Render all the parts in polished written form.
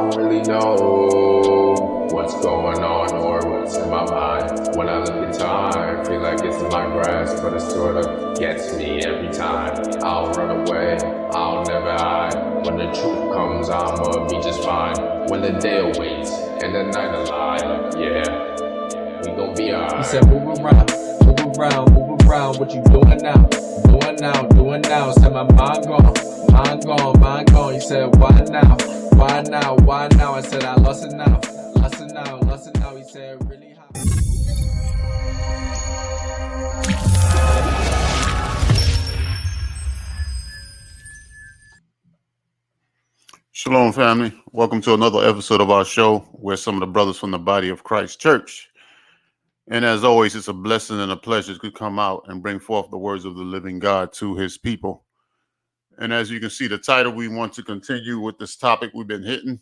don't really know what's going on or what's in my mind. When I look at time, feel like it's in my grasp, but it sort of gets me every time. I'll run away, I'll never hide. When the truth comes, I'ma be just fine. When the day awaits and the night alive, yeah, we gon' be alright. He said, move around, what you doing now? Doing now. Said my mind gone. He said, why now? I said, I lost it now. He said, really hot. Shalom, family. Welcome to another episode of our show where some of the brothers from the body of Christ Church. And as always, it's a blessing and a pleasure to come out and bring forth the words of the living God to his people. And as you can see the title, we want to continue with this topic we've been hitting.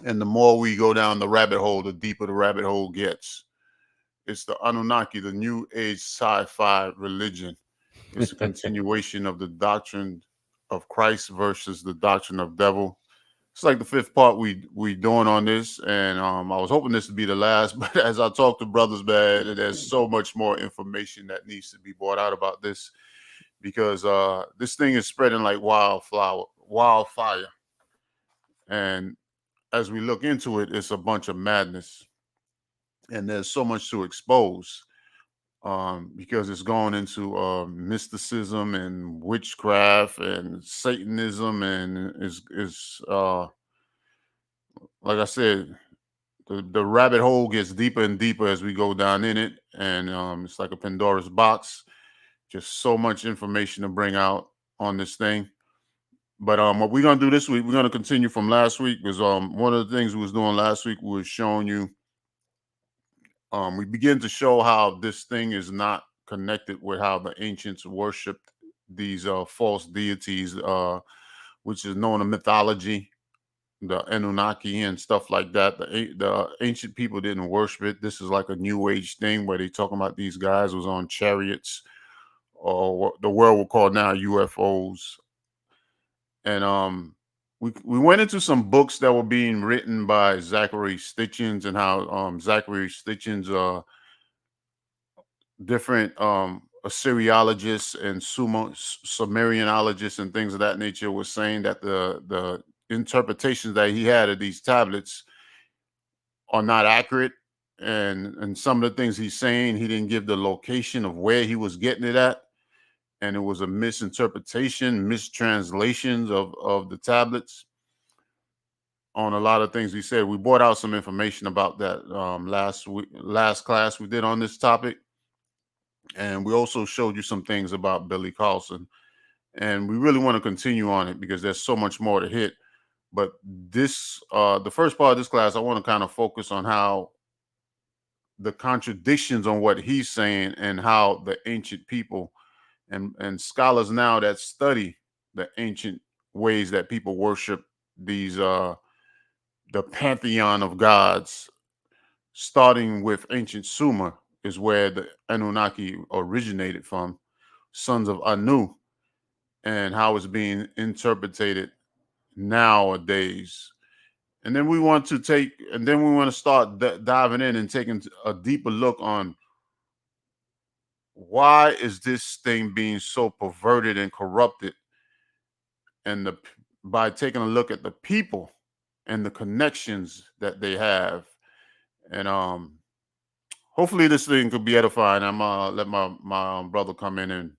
And the more we go down the rabbit hole, the deeper the rabbit hole gets. It's the Anunnaki, the new age sci-fi religion. It's a continuation of the Doctrine of Christ versus the Doctrine of Devil. It's like the fifth part we doing on this, and I was hoping this would be the last, but as I talk to brothers, man, there's so much more information that needs to be brought out about this, because this thing is spreading like wildfire. And as we look into it, it's a bunch of madness, and there's so much to expose. Because it's going into mysticism and witchcraft and Satanism, and is like I said, the rabbit hole gets deeper and deeper as we go down in it, and it's like a Pandora's box. Just so much information to bring out on this thing. But what we're gonna do this week, we're gonna continue from last week, because one of the things we was doing last week was showing you. We begin to show how this thing is not connected with how the ancients worshipped these false deities, which is known in mythology, the Anunnaki and stuff like that. The ancient people didn't worship it. This is like a new age thing where they talking about these guys was on chariots, or what the world will call now UFOs. And we went into some books that were being written by Zachary Stitchins, and how Zachary Stitchins, different Assyriologists and Sumerianologists and things of that nature was saying that the interpretations that he had of these tablets are not accurate. And some of the things he's saying, he didn't give the location of where he was getting it at. And it was a misinterpretation, mistranslations of the tablets on a lot of things he said. We brought out some information about that last class we did on this topic. And we also showed you some things about Billy Carlson. And we really want to continue on it because there's so much more to hit. But this, the first part of this class, I want to kind of focus on how the contradictions on what he's saying, and how the ancient people and scholars now that study the ancient ways that people worship these the pantheon of gods, starting with ancient Sumer is where the Anunnaki originated from, sons of Anu, and how it's being interpreted nowadays. And then we want to start diving in and taking a deeper look on why is this thing being so perverted and corrupted, and by taking a look at the people and the connections that they have. And hopefully this thing could be edifying. I'm let my brother come in, and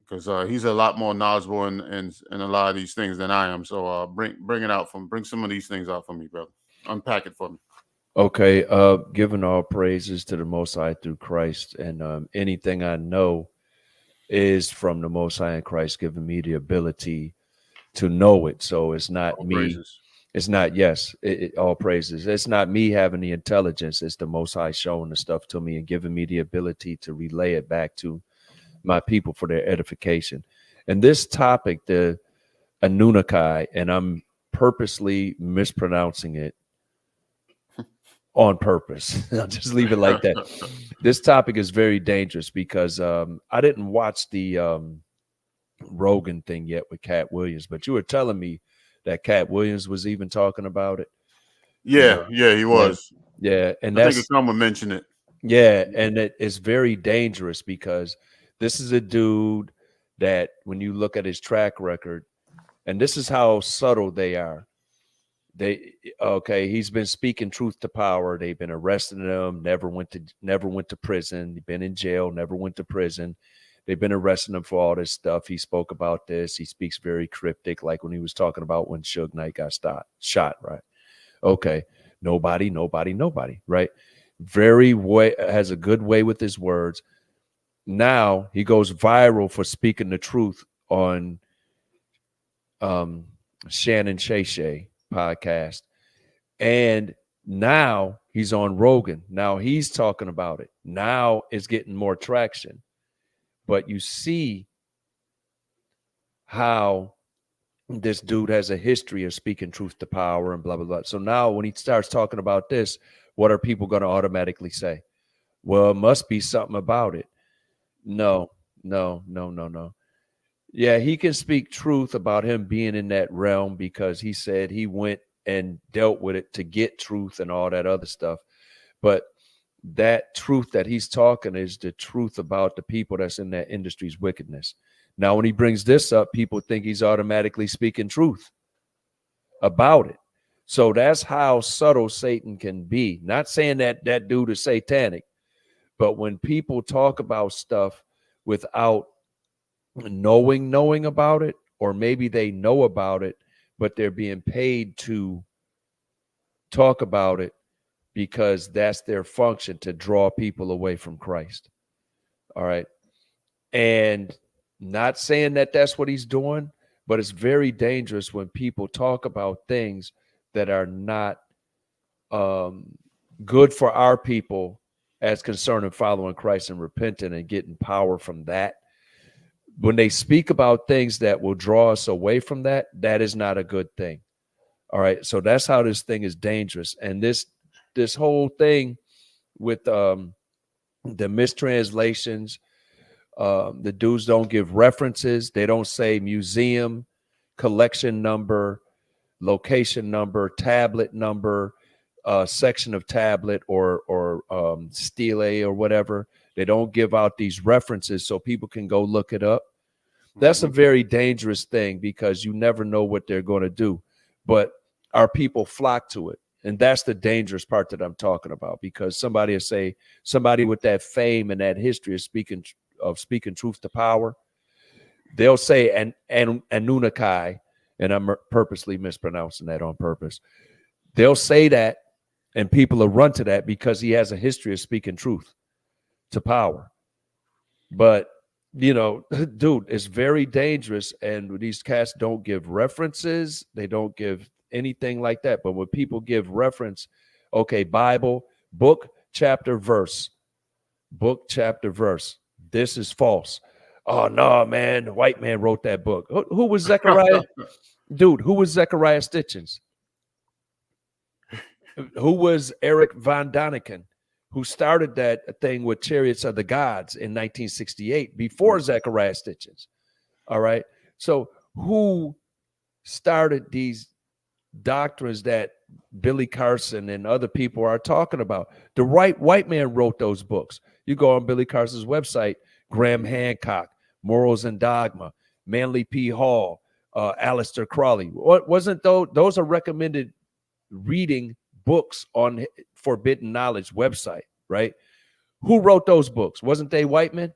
because he's a lot more knowledgeable in a lot of these things than I am. So bring some of these things out for me, brother. Unpack it for me. Okay, giving all praises to the Most High through Christ, and anything I know is from the Most High in Christ, giving me the ability to know it. So it's not all me. Praises. It's not, yes, all praises. It's not me having the intelligence. It's the Most High showing the stuff to me and giving me the ability to relay it back to my people for their edification. And this topic, the Anunnaki, and I'm purposely mispronouncing it on purpose. I'll just leave it like that. This topic is very dangerous because I didn't watch the Rogan thing yet with Cat Williams, but you were telling me That Cat Williams was even talking about it. Yeah, yeah, he was. Yeah, and I think that's someone mentioned it. yeah, and it's very dangerous because this is a dude that when you look at his track record, and this is how subtle they are. He's been speaking truth to power. They've been arresting him, never went to prison. He's been in jail, never went to prison. They've been arresting him for all this stuff. He spoke about this. He speaks very cryptic, like when he was talking about when Suge Knight got shot, right? Okay. Nobody, right? Has a good way with his words. Now he goes viral for speaking the truth on Shannon Shay podcast. And now he's on Rogan. Now he's talking about it. Now it's getting more traction. But you see how this dude has a history of speaking truth to power and blah, blah, blah. So now when he starts talking about this, what are people going to automatically say? Well, it must be something about it. No. Yeah, he can speak truth about him being in that realm because he said he went and dealt with it to get truth and all that other stuff. But that truth that he's talking is the truth about the people that's in that industry's wickedness. Now, when he brings this up, people think he's automatically speaking truth about it. So that's how subtle Satan can be. Not saying that that dude is satanic, but when people talk about stuff without knowing about it, or maybe they know about it, but they're being paid to talk about it because that's their function, to draw people away from Christ. All right. And not saying that that's what he's doing, but it's very dangerous when people talk about things that are not good for our people as concerning following Christ and repenting and getting power from that. When they speak about things that will draw us away from that, that is not a good thing. All right. So that's how this thing is dangerous. And this whole thing with the mistranslations, the dudes don't give references. They don't say museum, collection number, location number, tablet number, section of tablet, or stele or whatever. They don't give out these references so people can go look it up. That's a very dangerous thing because you never know what they're going to do. But our people flock to it. And that's the dangerous part that I'm talking about, because somebody will say, somebody with that fame and that history of speaking truth to power, they'll say Anunnaki, and I'm purposely mispronouncing that on purpose. They'll say that, and people will run to that because he has a history of speaking truth to power. But, you know, dude, it's very dangerous. And these cats don't give references. They don't give anything like that. But when people give reference, okay, Bible, book, chapter, verse, this is false. Oh, no, man, the white man wrote that book. Who was Zechariah? Dude, who was Zechariah Stitchens? Who was Eric von Daniken, who started that thing with Chariots of the Gods in 1968 before Zechariah Stitchens? All right. So who started these doctrines that Billy Carson and other people are talking about? The white man wrote those books. You go on Billy Carson's website, Graham Hancock, Morals and Dogma, Manly P. Hall, Aleister Crowley. Wasn't those are recommended reading books on Forbidden Knowledge website, right? Who wrote those books? Wasn't they white men?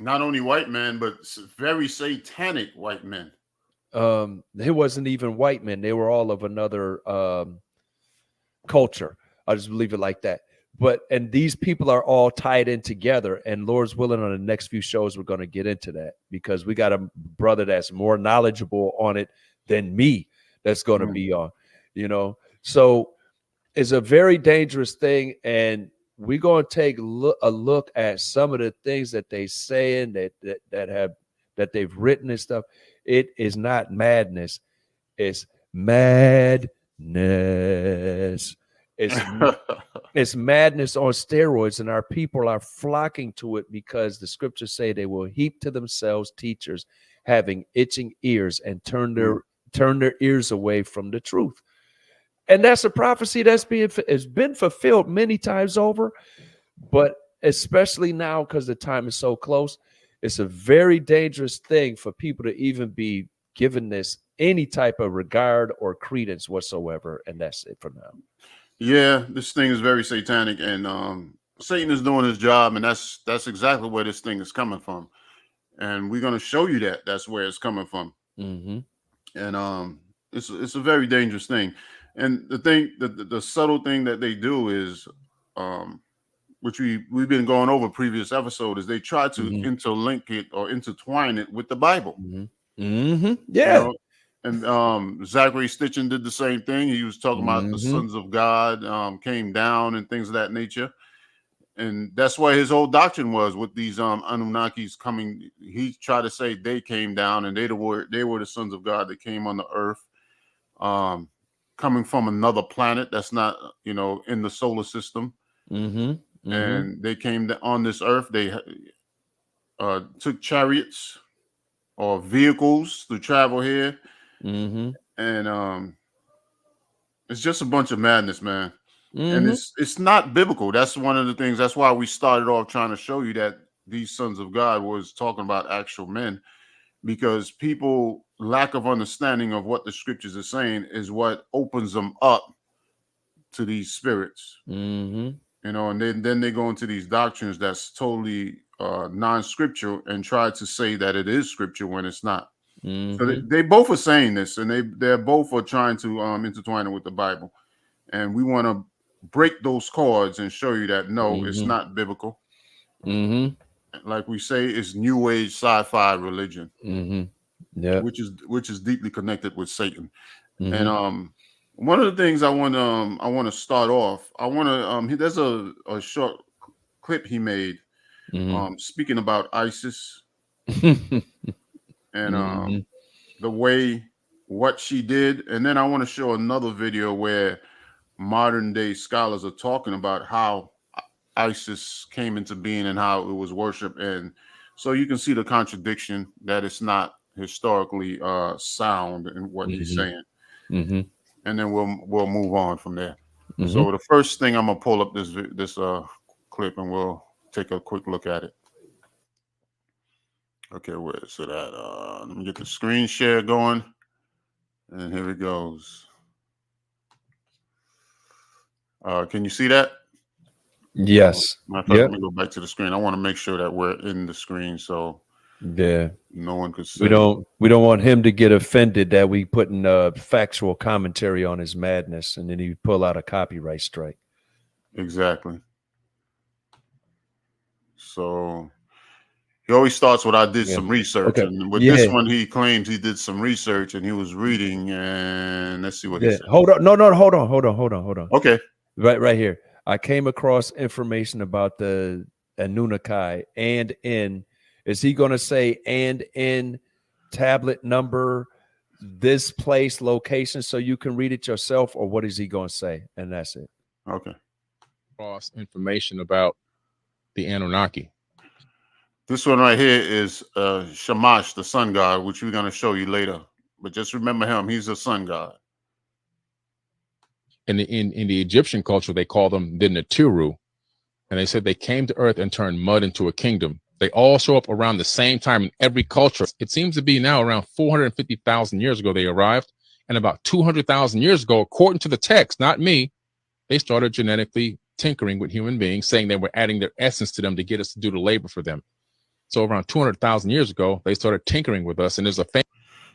Not only white men, but very satanic white men. It wasn't even white men. They were all of another culture. I'll just leave it like that. And these people are all tied in together, and Lord's willing, on the next few shows, we're going to get into that, because we got a brother that's more knowledgeable on it than me that's going to be on, you know? So it's a very dangerous thing. And we're going to take a look at some of the things that they saying that they've written and stuff. It is not madness. It's madness. It's madness on steroids, and our people are flocking to it because the scriptures say they will heap to themselves teachers having itching ears and turn turn their ears away from the truth. And that's a prophecy that's has been fulfilled many times over, but especially now because the time is so close, it's a very dangerous thing for people to even be given this any type of regard or credence whatsoever. And that's it for now. Yeah, this thing is very satanic, and Satan is doing his job, and that's exactly where this thing is coming from. And we're going to show you that that's where it's coming from. Mm-hmm. And it's a very dangerous thing. And the thing, the subtle thing that they do is, which we've been going over previous episode, is they try to interlink it or intertwine it with the Bible. Yeah. You know? And Zachary Stitchin did the same thing. He was talking about the sons of God came down and things of that nature. And that's why his whole doctrine was with these Anunnakis coming. He tried to say they came down and they were the sons of God that came on the earth, coming from another planet that's not, in the solar system. And they came on this earth. They took chariots or vehicles to travel here. And it's just a bunch of madness, man. And it's not biblical. That's one of the things. That's why we started off trying to show you that these sons of God was talking about actual men, because people lack of understanding of what the scriptures are saying is what opens them up to these spirits. And then they go into these doctrines that's totally non-scriptural and try to say that it is scripture when it's not. So they both are saying this, and they're both are trying to intertwine it with the Bible. And we want to break those cords and show you that no, it's not biblical. Like we say, it's new age sci-fi religion, which is deeply connected with Satan. And one of the things I want to start off, there's a short clip he made speaking about ISIS and the way what she did, and then I want to show another video where modern day scholars are talking about how ISIS came into being and how it was worshipped, and so you can see the contradiction that it's not historically sound in what he's saying. And then we'll move on from there. So the first thing, I'm gonna pull up this clip and we'll take a quick look at it. Okay, where is it at? Let me get the screen share going, and here it goes. Can you see that? Yes. Let me go back to the screen. I want to make sure that we're in the screen, so no one could see. We don't want him to get offended that we putting factual commentary on his madness, and then he pull out a copyright strike. Exactly. So he always starts with, I did some research. Okay. And with this one, he claims he did some research and he was reading, and let's see what he said. Hold on. No, hold on. Okay. Right here. I came across information about the Anunnaki and in. Is he going to say and in tablet number, this place, location, so you can read it yourself, or what is he going to say? And that's it. Okay. Cross information about the Anunnaki. This one right here is Shamash, the sun god, which we're going to show you later. But just remember him. He's a sun god. In the Egyptian culture, they call them the Naturu. And they said they came to earth and turned mud into a kingdom. They all show up around the same time in every culture. It seems to be now around 450,000 years ago they arrived. And about 200,000 years ago, according to the text, not me, they started genetically tinkering with human beings, saying they were adding their essence to them to get us to do the labor for them. So around 200,000 years ago, they started tinkering with us. And there's a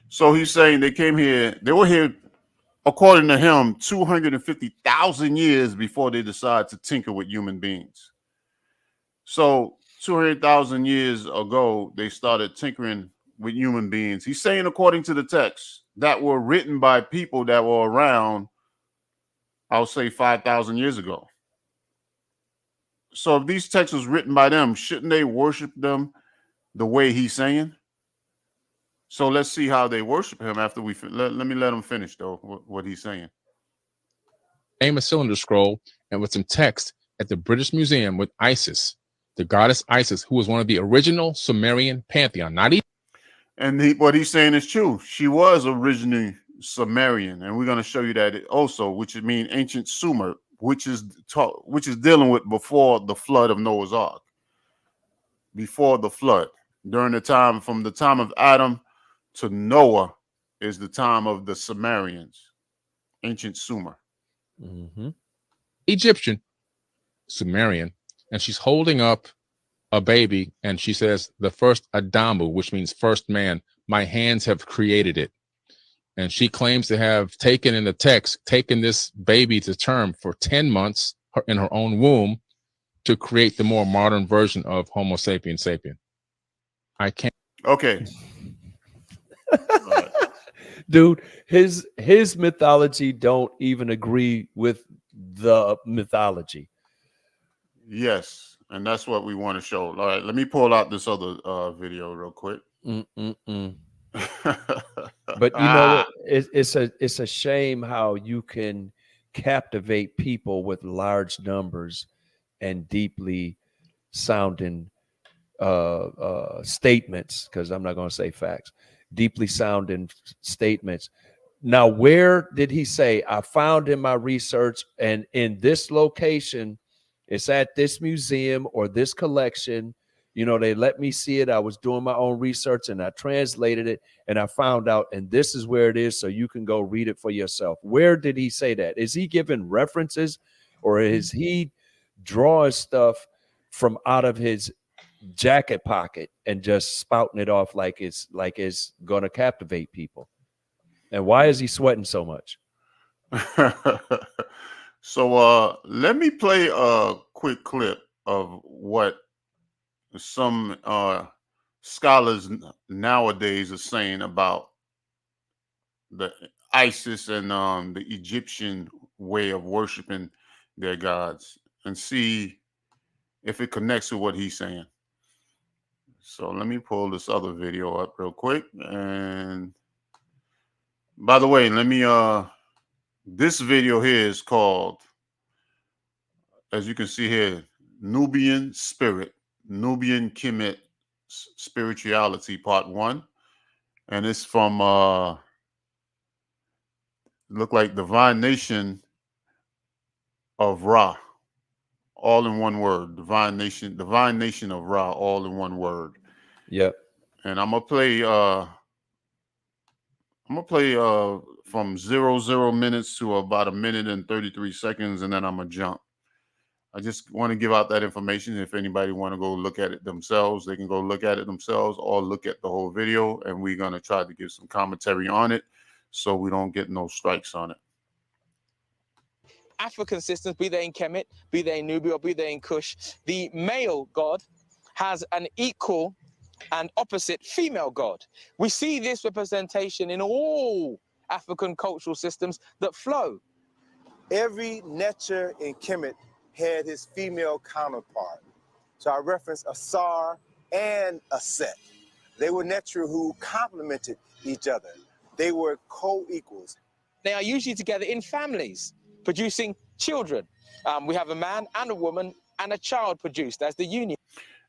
So he's saying they came here, they were here, according to him, 250,000 years before they decided to tinker with human beings. So 200,000 years ago, they started tinkering with human beings. He's saying, according to the text, that were written by people that were around, I'll say 5,000 years ago. So if these texts was written by them, shouldn't they worship them the way he's saying? So let's see how they worship him after we let him finish, though, what he's saying. Famous cylinder scroll and with some text at the British Museum with Isis, the goddess Isis, who was one of the original Sumerian pantheon. Not even. And what he's saying is true. She was originally Sumerian, and we're going to show you that also, which means ancient Sumer, which is dealing with before the flood of Noah's Ark. Before the flood, during the time from the time of Adam to Noah, is the time of the Sumerians, ancient Sumer. Mm-hmm. Egyptian, Sumerian, and she's holding up a baby, and she says, "The first Adamu," which means first man. My hands have created it. And she claims to have taken in the text, taken this baby to term for 10 months in her own womb to create the more modern version of Homo sapien sapien. I can't. Okay. Dude, his mythology don't even agree with the mythology. Yes, and that's what we want to show. All right, let me pull out this other video real quick. But you know, it's a shame how you can captivate people with large numbers and deeply sounding statements, because I'm not going to say facts, deeply sounding statements. Now, where did he say, I found in my research and in this location, it's at this museum or this collection, you know, they let me see it. I was doing my own research and I translated it and I found out, and this is where it is. So you can go read it for yourself. Where did he say that? Is he giving references, or is he drawing stuff from out of his jacket pocket and just spouting it off like it's going to captivate people? And why is he sweating so much? So let me play a quick clip of what some scholars nowadays are saying about the ISIS and the Egyptian way of worshiping their gods, and see if it connects with what he's saying. So let me pull this other video up real quick. And by the way, let me this video here is called, as you can see here, Nubian Spirit, Nubian Kemet Spirituality Part 1. And it's from look like Divine Nation of Ra, all in one word. Divine Nation of Ra, all in one word. Yep. And I'm gonna play from 00 minutes to about 1 minute and 33 seconds, and then I'm gonna jump. I just want to give out that information. If anybody want to go look at it themselves, they can go look at it themselves or look at the whole video, and we're gonna try to give some commentary on it so we don't get no strikes on it. African systems, be they in Kemet, be they in Nubia, or be they in Kush, the male god has an equal and opposite female god. We see this representation in all African cultural systems that flow. Every Netcher in Kemet had his female counterpart. So I reference a Sar and a Set. They were Netcher who complemented each other. They were co-equals. They are usually together in families, producing children. We have a man and a woman and a child produced as the union.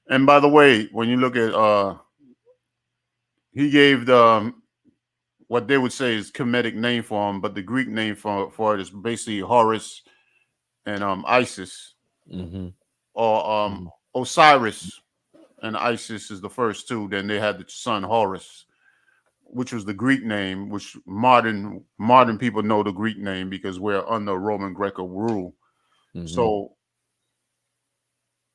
And by the way, when you look at he gave the what they would say is Kemetic name for him, but the Greek name for it is basically Horus and Isis, or Osiris and Isis is the first two. Then they had the son Horus, which was the Greek name, which modern people know the Greek name because we're under Roman Greco rule. So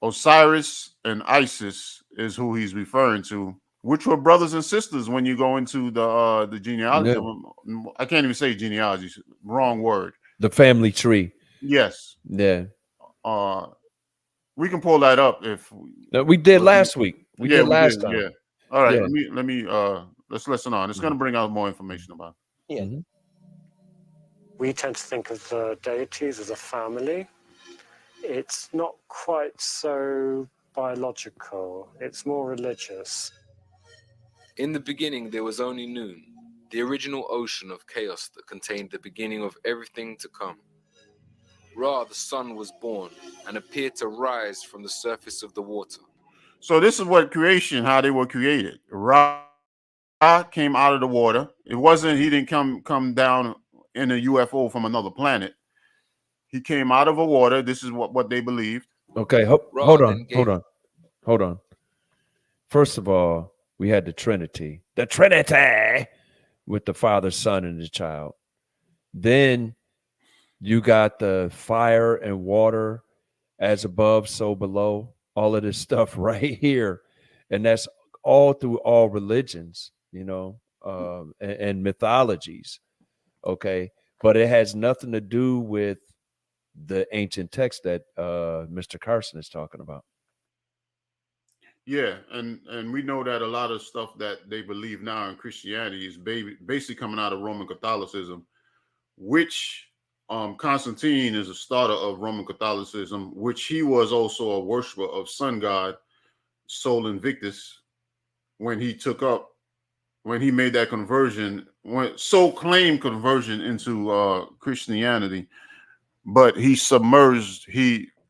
Osiris and Isis is who he's referring to, which were brothers and sisters when you go into the genealogy. Yeah. I can't even say genealogy, wrong word. The family tree. Yes. Yeah. We can pull that up if we did last week. We did last time. Yeah. All right. Yeah. Let me let's listen on. It's going to bring out more information about it. Yeah. We tend to think of the deities as a family. It's not quite so biological. It's more religious. In the beginning, there was only Noon, the original ocean of chaos that contained the beginning of everything to come. Ra, the sun, was born and appeared to rise from the surface of the water. So this is what creation, how they were created. Ra came out of the water. It wasn't, he didn't come down in a UFO from another planet. He came out of the water. This is what they believed. Okay, hold Ra on, then gave hold on. First of all, we had the Trinity with the Father, Son, and the child. Then you got the fire and water, as above, so below, all of this stuff right here. And that's all through all religions, you know, and mythologies. Okay. But it has nothing to do with the ancient text that Mr. Carson is talking about. Yeah, and we know that a lot of stuff that they believe now in Christianity is basically coming out of Roman Catholicism, which Constantine is a starter of Roman Catholicism, which he was also a worshiper of sun god Sol Invictus when he made that conversion, when so claimed conversion into Christianity, but he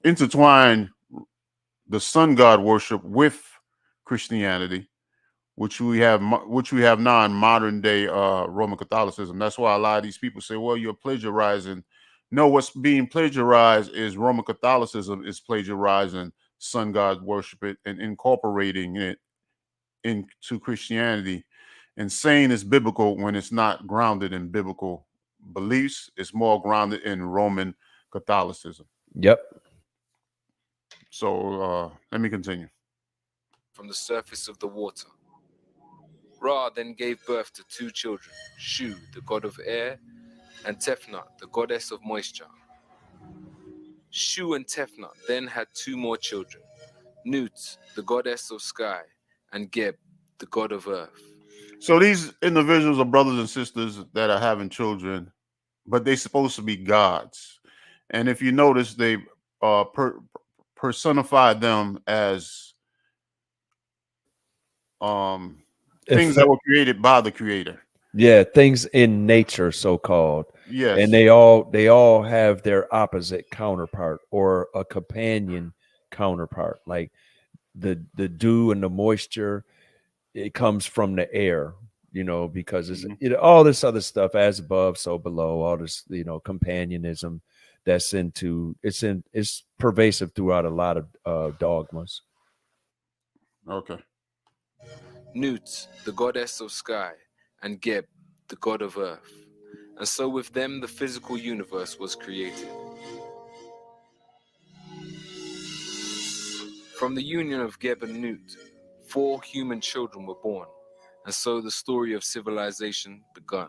intertwined the sun god worship with Christianity, which we have now in modern day Roman Catholicism. That's why a lot of these people say, well, you're plagiarizing. No, what's being plagiarized is Roman Catholicism is plagiarizing sun god worship and incorporating it into Christianity and saying it's biblical when it's not grounded in biblical beliefs. It's more grounded in Roman Catholicism. Yep. So let me continue. from the surface of the water. Ra then gave birth to 2 children, Shu, the god of air, and Tefnut, the goddess of moisture. Shu and Tefnut then had 2 more children, Nut, the goddess of sky, and Geb, the god of earth. So these individuals are brothers and sisters that are having children, but they're supposed to be gods. And if you notice, they personified them as things that were created by the creator. Yeah, things in nature, so called. Yes. And they all have their opposite counterpart or a companion counterpart. Like the dew and the moisture, it comes from the air, you know, because it's all this other stuff, as above, so below, all this, you know, companionism that's it's pervasive throughout a lot of dogmas. Okay. Nut, the goddess of sky, and Geb, the god of earth. And so with them the physical universe was created. From the union of Geb and Nut, 4 human children were born, and so the story of civilization begun.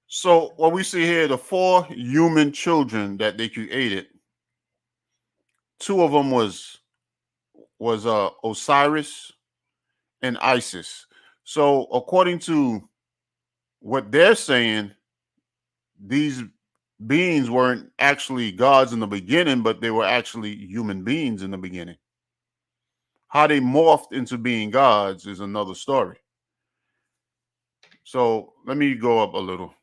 So what we see here, the 4 human children that they created, 2 of them was Osiris and Isis. So according to what they're saying, these beings weren't actually gods in the beginning, but they were actually human beings in the beginning. How they morphed into being gods is another story. So let me go up a little.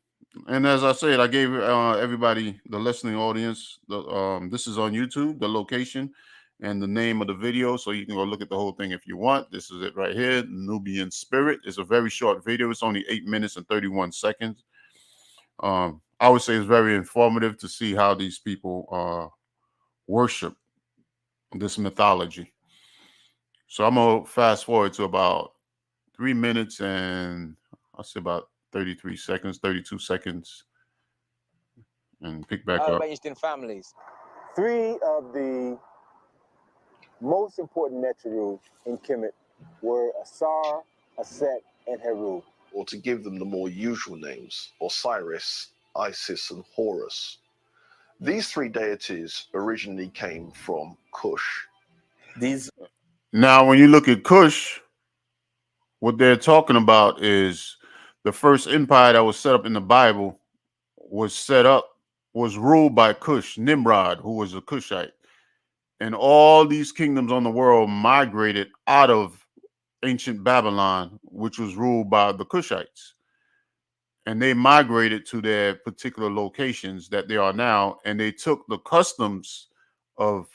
And as I said, I gave everybody, the listening audience, this is on YouTube, the location and the name of the video, so you can go look at the whole thing if you want. This is it right here, Nubian Spirit. It's a very short video. It's only 8 minutes and 31 seconds. I would say it's very informative to see how these people worship this mythology. So I'm gonna fast forward to about 3 minutes and I'll say about 33 seconds, 32 seconds, and pick back up. Arranged in families. 3 of the most important Neteru in Kemet were Asar, Aset, and Heru. Or to give them the more usual names, Osiris, Isis, and Horus. These 3 deities originally came from Kush. Now, when you look at Kush, what they're talking about is the first empire that was set up in the Bible was ruled by Kush, Nimrod, who was a Kushite. And all these kingdoms on the world migrated out of ancient Babylon, which was ruled by the Kushites. And they migrated to their particular locations that they are now, and they took the customs of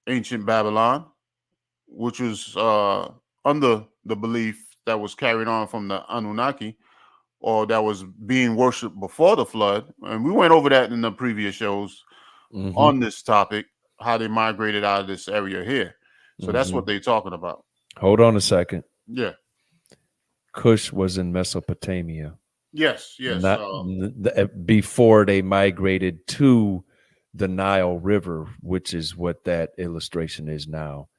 ancient Babylon, which was under the belief that was carried on from the Anunnaki, or that was being worshipped before the flood. And we went over that in the previous shows on this topic, how they migrated out of this area here. So that's what they're talking about. Hold on a second. Yeah. Cush was in Mesopotamia. Yes. Not before they migrated to the Nile River, which is what that illustration is now.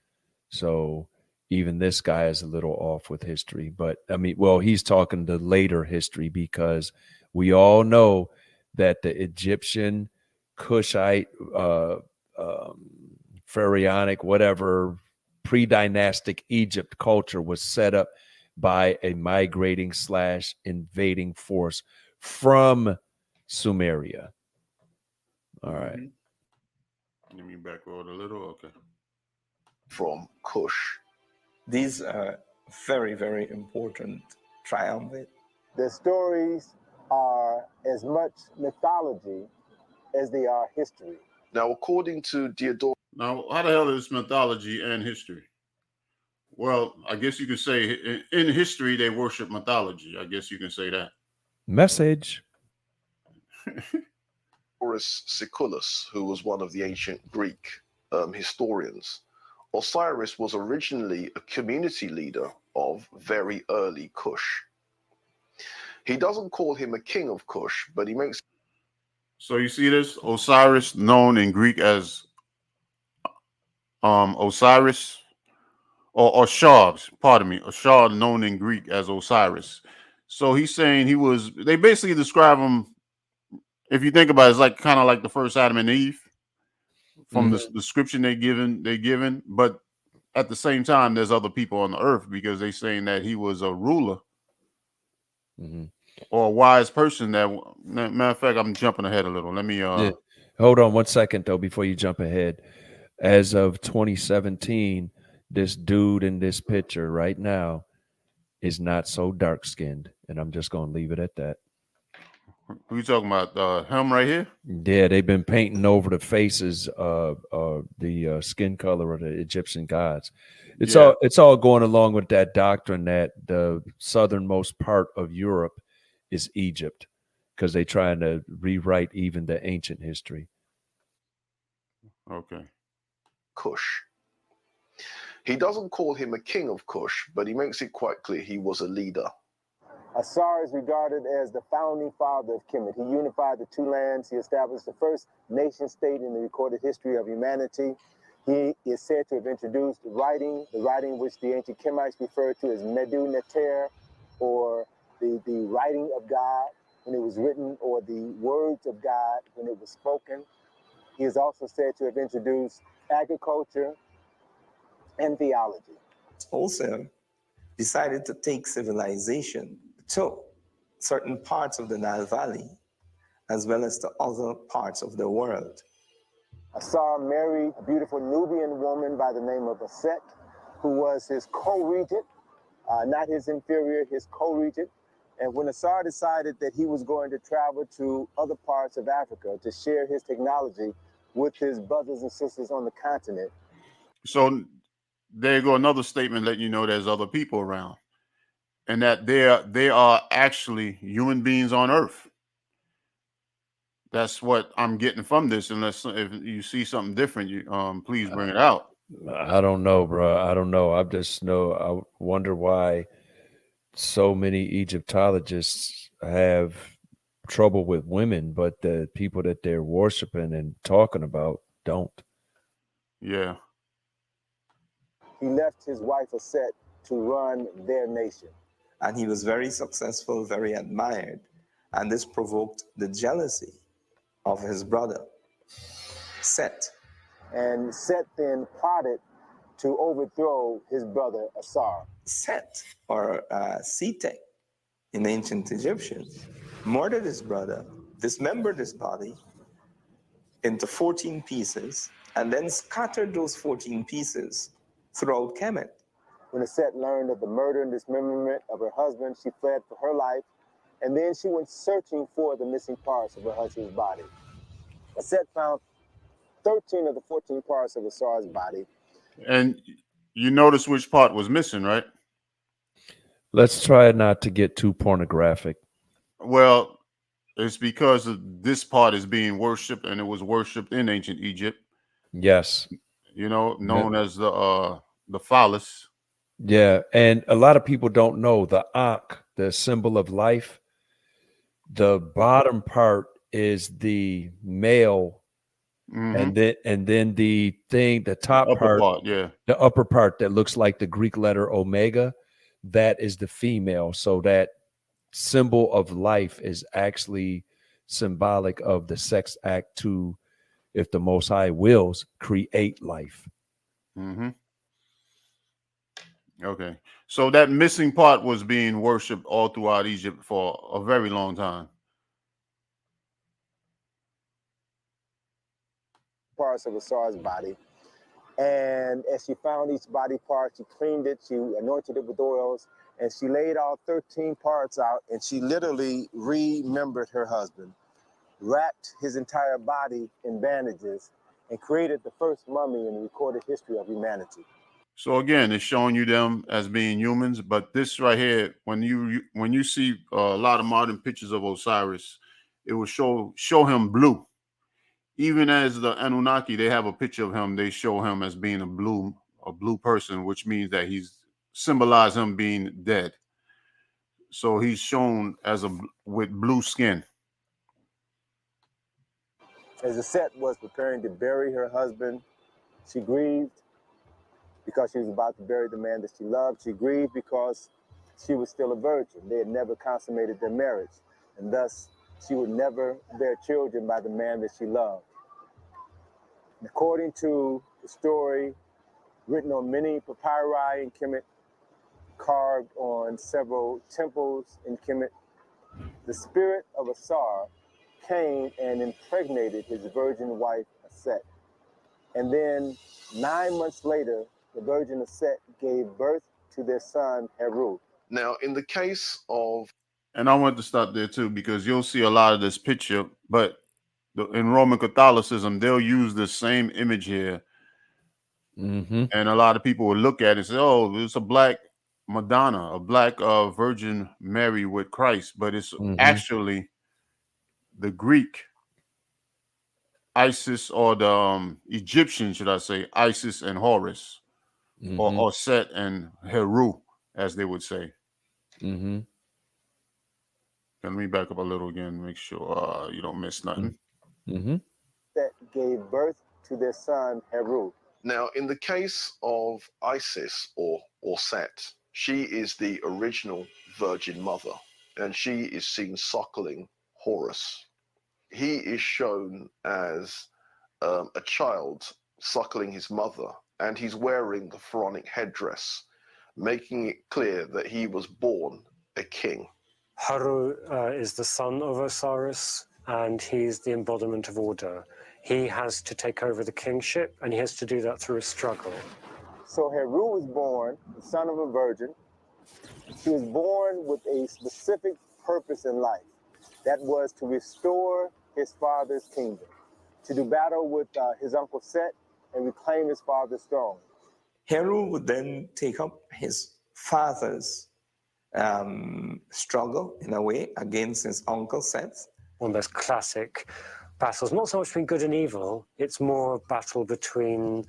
So even this guy is a little off with history. But I mean, well, he's talking the later history, because we all know that the Egyptian, Kushite, pharaonic, whatever, pre-dynastic Egypt culture was set up by a migrating / invading force from Sumeria. All right. Let me back roll a little. Okay. From Cush. These are very, very important triumvirate. The stories are as much mythology as they are history. Now, according to Diodorus. Now, how the hell is mythology and history? Well, I guess you could say in history they worship mythology. I guess you can say that. Message. Siculus, who was one of the ancient Greek historians, Osiris was originally a community leader of very early Kush. He doesn't call him a king of Kush, but he makes. So you see this? Osiris, known in Greek as Osiris, or Ashar, pardon me, Ashar, known in Greek as Osiris. So he's saying he was, they basically describe him, if you think about it, it's like kind of like the first Adam and Eve from the description they given, but at the same time, there's other people on the earth, because they're saying that he was a ruler or a wise person. That, matter of fact, I'm jumping ahead a little. Let me hold on one second though before you jump ahead. As of 2017, this dude in this picture right now is not so dark skinned, and I'm just gonna leave it at that. Who you talking about? Him right here? Yeah, they've been painting over the faces of the skin color of the Egyptian gods. It's all going along with that doctrine that the southernmost part of Europe is Egypt, because they're trying to rewrite even the ancient history. Okay. Kush. He doesn't call him a king of Kush, but he makes it quite clear he was a leader. Asar is regarded as the founding father of Kemet. He unified the two lands. He established the first nation state in the recorded history of humanity. He is said to have introduced writing, the writing which the ancient Kemites referred to as Medu Neter, or the writing of God when it was written, or the words of God when it was spoken. He is also said to have introduced agriculture and theology. Also decided to take civilization to certain parts of the Nile Valley, as well as to other parts of the world. Asar married a beautiful Nubian woman by the name of Aset, who was his co-regent, not his inferior, his co-regent. And when Asar decided that he was going to travel to other parts of Africa to share his technology with his brothers and sisters on the continent. So there you go, another statement letting you know there's other people around, and that they are actually human beings on Earth. That's what I'm getting from this. Unless if you see something different, you please bring it out. I don't know, bro. I don't know. I wonder why so many Egyptologists have trouble with women, but the people that they're worshiping and talking about don't. Yeah. He left his wife Aset to run their nation. And he was very successful, very admired. And this provoked the jealousy of his brother, Set. And Set then plotted to overthrow his brother Asar. Set, or Sete in ancient Egyptian, murdered his brother, dismembered his body into 14 pieces, and then scattered those 14 pieces throughout Kemet. When Aset learned of the murder and dismemberment of her husband, she fled for her life, and then she went searching for the missing parts of her husband's body. Aset found 13 of the 14 parts of Asar's body. And you notice which part was missing, right? Let's try not to get too pornographic. Well, it's because of this part is being worshipped, and it was worshipped in ancient Egypt. Yes. You know, known as the phallus. Yeah, and a lot of people don't know the Ankh, the symbol of life. The bottom part is the male, and then the thing, the top upper part, yeah. the upper part that looks like the Greek letter omega, that is the female. So that symbol of life is actually symbolic of the sex act to, if the Most High wills, create life. Okay. So that missing part was being worshipped all throughout Egypt for a very long time. Parts of Asar's body. And as she found each body part, she cleaned it, she anointed it with oils, and she laid all 13 parts out, and she literally remembered her husband, wrapped his entire body in bandages, and created the first mummy in the recorded history of humanity. So again, it's showing you them as being humans, but this right here, when you see a lot of modern pictures of Osiris, it will show him blue. Even as the Anunnaki, they have a picture of him. They show him as being a blue person, which means that he's symbolized him being dead. So he's shown as with blue skin. As the Set was preparing to bury her husband, she grieved because she was about to bury the man that she loved. She grieved because she was still a virgin. They had never consummated their marriage, and thus she would never bear children by the man that she loved. According to the story written on many papyri in Kemet, carved on several temples in Kemet, the spirit of Asar came and impregnated his virgin wife, Aset. And then 9 months later, the virgin Aset gave birth to their son, Heru. Now, in the case of... And I want to stop there too, because you'll see a lot of this picture, but in Roman Catholicism, they'll use the same image here. And a lot of people will look at it and say, oh, it's a black Madonna, a black Virgin Mary with Christ, but it's actually the Greek Isis, or the Egyptian, should I say, Isis and Horus, or Set and Heru, as they would say. Let me back up a little again, make sure you don't miss nothing. That gave birth to their son, Heru. Now, in the case of Isis or Set, she is the original Virgin Mother, and she is seen suckling Horus. He is shown as a child suckling his mother, and he's wearing the pharaonic headdress, making it clear that he was born a king. Haru is the son of Osiris, and he's the embodiment of order. He has to take over the kingship, and he has to do that through a struggle. So Heru was born, the son of a virgin. He was born with a specific purpose in life. That was to restore his father's kingdom, to do battle with his uncle Set and reclaim his father's throne. Heru would then take up his father's struggle, in a way, against his uncle Set. One of those classic battles, not so much between good and evil, it's more a battle between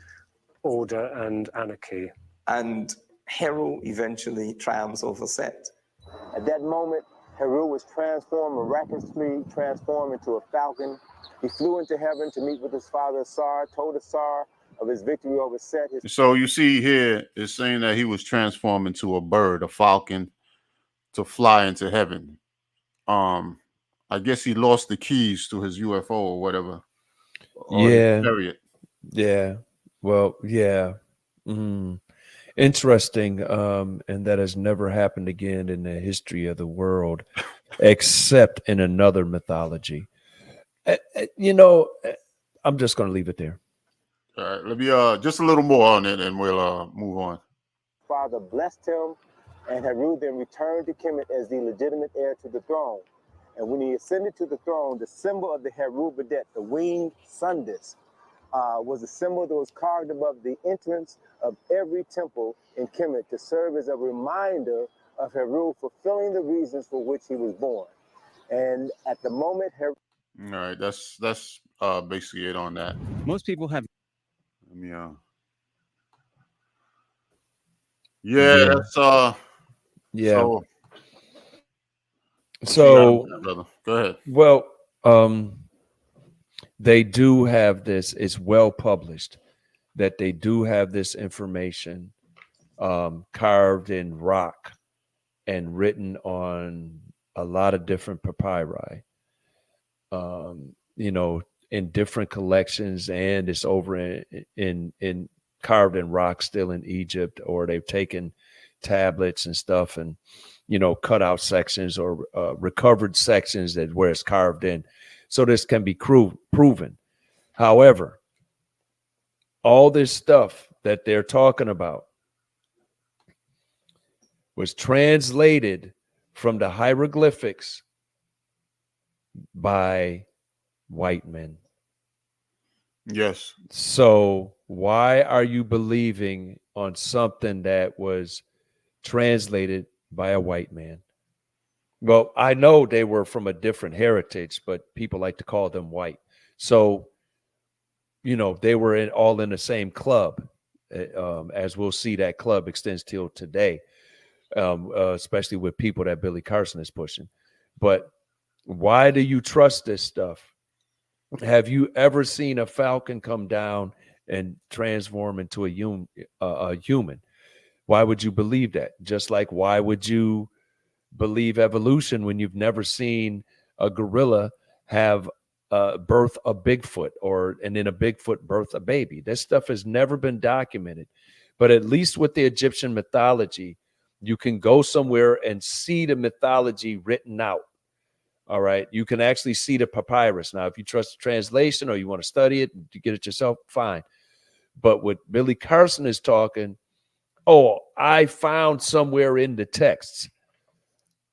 order and anarchy. And Heru eventually triumphs over Set. At that moment, Heru was miraculously transformed into a falcon. He flew into heaven to meet with his father Asar, told Asar of his victory over Set. So you see here, it's saying that he was transformed into a bird, a falcon, to fly into heaven. I guess he lost the keys to his UFO or whatever. Or his chariot. Yeah. Well, yeah. Interesting. And that has never happened again in the history of the world, except in another mythology. You know, I'm just going to leave it there. All right, let me just a little more on it, and we'll move on. Father blessed him, and Heru then returned to Kemet as the legitimate heir to the throne. And when he ascended to the throne, the symbol of the Heru Badet, the winged sun disk, was a symbol that was carved above the entrance of every temple in Kemet to serve as a reminder of Heru, fulfilling the reasons for which he was born. And at the moment, Heru. All right, that's basically it on that. Most people have. Let me yeah, that's yeah. So brother, go ahead. Well, they do have this. It's well published that they do have this information carved in rock and written on a lot of different papyri, you know, in different collections, and it's over in carved in rock still in Egypt, or they've taken tablets and stuff and, you know, cut out sections or recovered sections that where it's carved in. So this can be proven. However, all this stuff that they're talking about was translated from the hieroglyphics by white men. Yes. So why are you believing on something that was translated by a white man? Well, I know they were from a different heritage, but people like to call them white. So, you know, they were all in the same club, as we'll see that club extends till today, especially with people that Billy Carson is pushing. But why do you trust this stuff? Have you ever seen a falcon come down and transform into a human? Why would you believe that? Just like why would you believe evolution when you've never seen a gorilla have birth a Bigfoot, and then a Bigfoot birth a baby? This stuff has never been documented. But at least with the Egyptian mythology, you can go somewhere and see the mythology written out. All right. You can actually see the papyrus. Now, if you trust the translation or you want to study it, you get it yourself, fine. But what Billy Carson is talking, I found somewhere in the texts.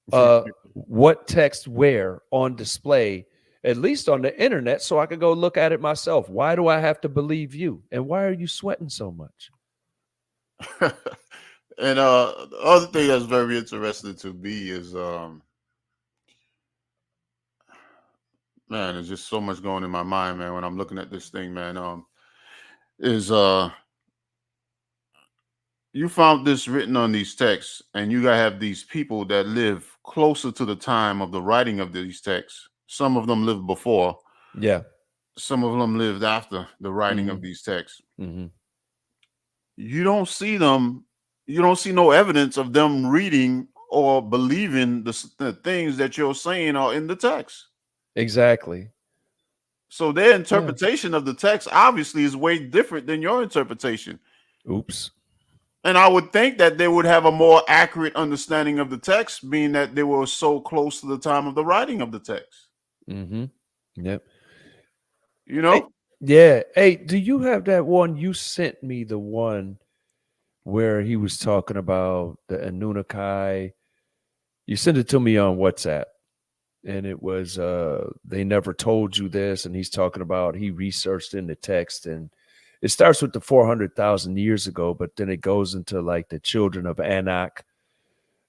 What text where on display, at least on the internet, so I could go look at it myself? Why do I have to believe you? And why are you sweating so much? And the other thing that's very interesting to me is man, there's just so much going in my mind, man, when I'm looking at this thing, man. You found this written on these texts, and you gotta have these people that live closer to the time of the writing of these texts. Some of them lived before. Yeah. Some of them lived after the writing of these texts. Mm-hmm. You don't see them. You don't see no evidence of them reading or believing the things that you're saying are in the text. Exactly. So their interpretation of the text obviously is way different than your interpretation. Oops. And I would think that they would have a more accurate understanding of the text, being that they were so close to the time of the writing of the text. Mm-hmm. Yep. You know? Hey, yeah. Hey, do you have that one? You sent me the one where he was talking about the Anunnaki. You sent it to me on WhatsApp. And it was, they never told you this. And he's talking about, he researched in the text, and it starts with the 400,000 years ago, but then it goes into like the children of Anak,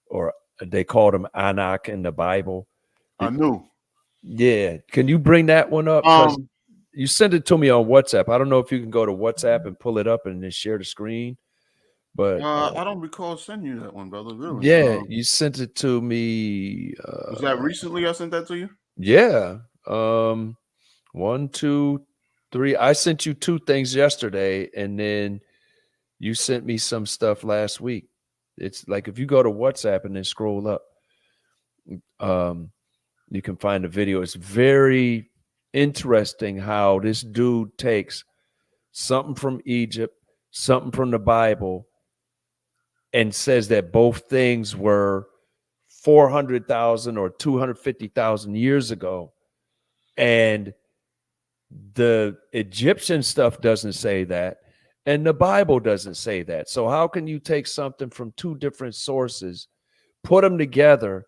or they called them Anak in the Bible. I knew. Yeah. Can you bring that one up? You sent it to me on WhatsApp. I don't know if you can go to WhatsApp and pull it up and then share the screen. But I don't recall sending you that one, brother. Really? Yeah, you sent it to me. Was that recently? I sent that to you. Yeah. 1, 2, 3. I sent you 2 things yesterday, and then you sent me some stuff last week. It's like if you go to WhatsApp and then scroll up, you can find the video. It's very interesting how this dude takes something from Egypt, something from the Bible, and says that both things were 400,000 or 250,000 years ago. And the Egyptian stuff doesn't say that, and the Bible doesn't say that. So how can you take something from 2 different sources, put them together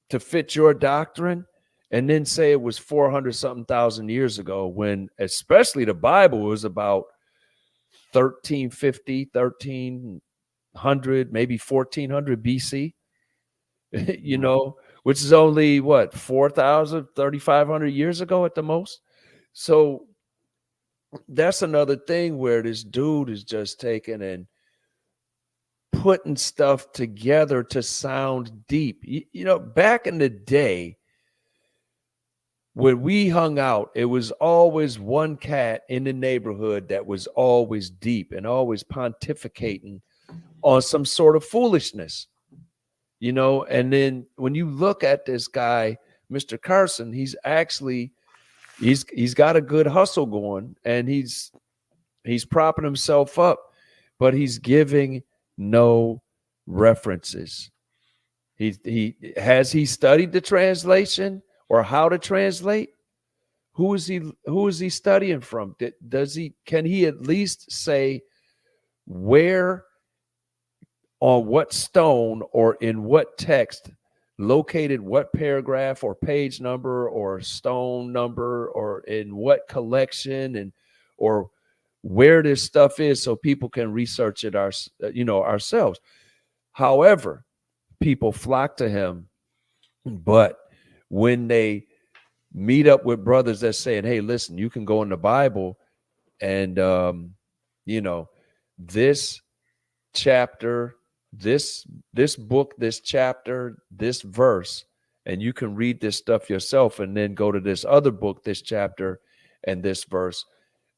to fit your doctrine, and then say it was 400-something thousand years ago, when especially the Bible was about 1350, 1300, maybe 1400 BC? you know, which is only what, 4,000, 3,500 years ago at the most. So that's another thing where this dude is just taking and putting stuff together to sound deep. You know, back in the day, when we hung out, it was always one cat in the neighborhood that was always deep and always pontificating on some sort of foolishness, you know. And then when you look at this guy, Mr. Carson, he's actually he's got a good hustle going, and he's propping himself up, but he's giving no references. He has he studied the translation or how to translate? Who is he studying from? Can he at least say where, on what stone, or in what text, located what paragraph or page number or stone number, or in what collection, and or where this stuff is, so people can research it ourselves. However, people flock to him, but when they meet up with brothers that's saying, hey, listen, you can go in the Bible and this chapter, this book, this chapter, this verse, and you can read this stuff yourself, and then go to this other book, this chapter and this verse,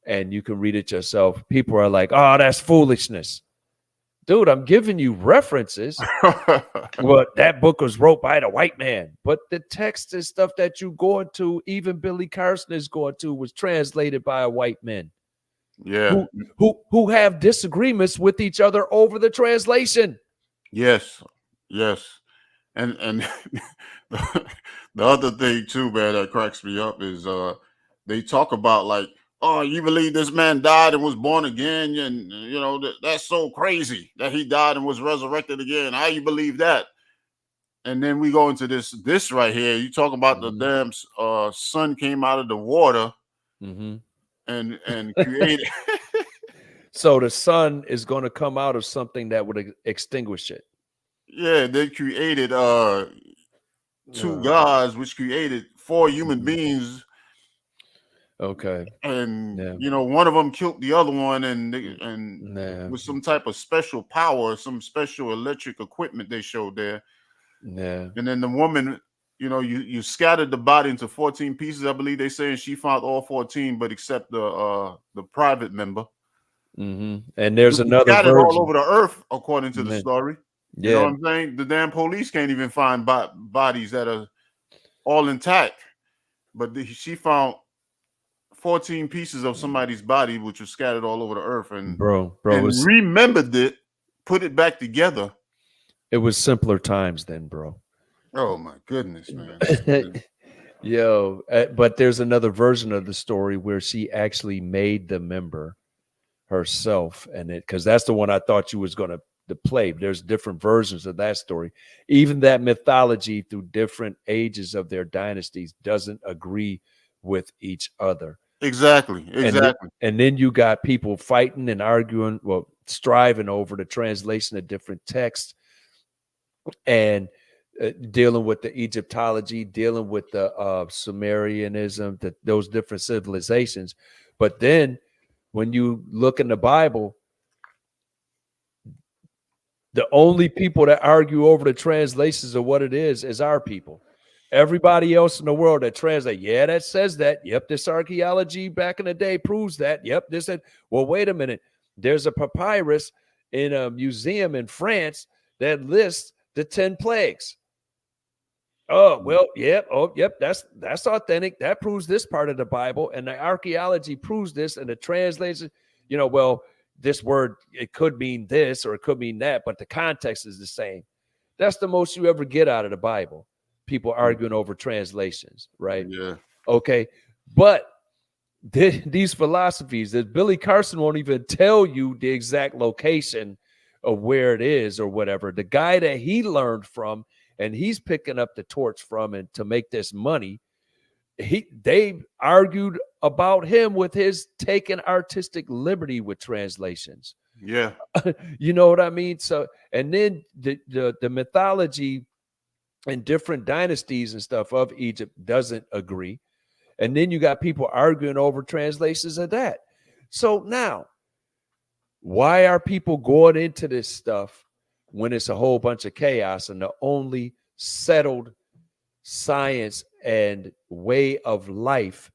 and you can read it yourself. People are like, oh, that's foolishness. Dude, I'm giving you references. Well, that book was wrote by the white man, but the text and stuff that you going to, even Billy Carson is going to, was translated by a white man. Yeah. Who have disagreements with each other over the translation. Yes. And the other thing too, man, that cracks me up is they talk about like, oh, you believe this man died and was born again, and you know that's so crazy that he died and was resurrected again. How you believe that? And then we go into this right here. You talk about the damn sun came out of the water and created. So the sun is going to come out of something that would extinguish it. Yeah, they created two gods, which created 4 human beings. Okay. And you know, one of them killed the other one, and with some type of special power, some special electric equipment they showed there. Yeah. And then the woman, you know, you scattered the body into 14 pieces, I believe they say, and she found all 14, but except the private member. And there's another scattered version all over the earth, according to the story. Yeah. You know what I'm saying? The damn police can't even find bodies that are all intact, but she found 14 pieces of somebody's body, which was scattered all over the earth, and remembered it, put it back together. It was simpler times then, bro. Oh my goodness, man. Yo, but there's another version of the story where she actually made the member herself, and it, because that's the one I thought you was going to play. There's different versions of that story. Even that mythology through different ages of their dynasties doesn't agree with each other. Exactly. And then you got people fighting and arguing, well, striving over the translation of different texts, and dealing with the Egyptology, dealing with the Sumerianism, those different civilizations. But then when you look in the Bible, the only people that argue over the translations of what it is our people. Everybody else in the world that translate, yeah, that says that. Yep, this archaeology back in the day proves that. Yep, this and well, wait a minute. There's a papyrus in a museum in France that lists the 10 plagues. Oh, well, yep. Oh, yep. That's authentic. That proves this part of the Bible, and the archaeology proves this, and the translation, you know, well, this word, it could mean this or it could mean that, but the context is the same. That's the most you ever get out of the Bible. People arguing over translations, right? Yeah. Okay. But these philosophies that Billy Carson won't even tell you the exact location of where it is or whatever. The guy that he learned from and he's picking up the torch from, and to make this money, they argued about him with his taking artistic liberty with translations. Yeah. You know what I mean? So, and then the mythology and different dynasties and stuff of Egypt doesn't agree. And then you got people arguing over translations of that. So now, why are people going into this stuff when it's a whole bunch of chaos and the only settled science and way of life,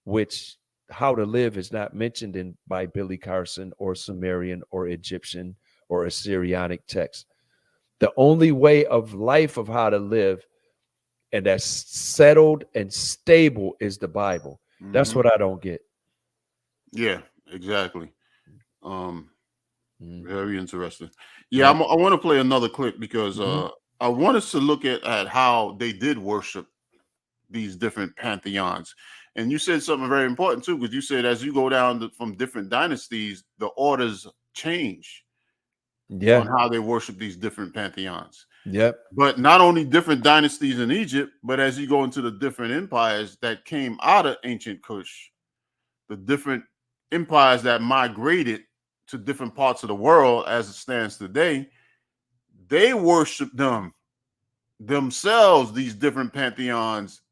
which how to live is not mentioned in by Billy Carson or Sumerian or Egyptian or Assyrianic text. The only way of life of how to live and that's settled and stable is the Bible. That's what I don't get. Yeah, exactly. Very interesting. Yeah, I want to play another clip because I want us to look at how they did worship these different pantheons. And you said something very important too, because you said as you go down from different dynasties, the orders change on how they worship these different pantheons. Yep. But not only different dynasties in Egypt, but as you go into the different empires that came out of ancient Kush, the different empires that migrated to different parts of the world as it stands today, they worship themselves, these different pantheons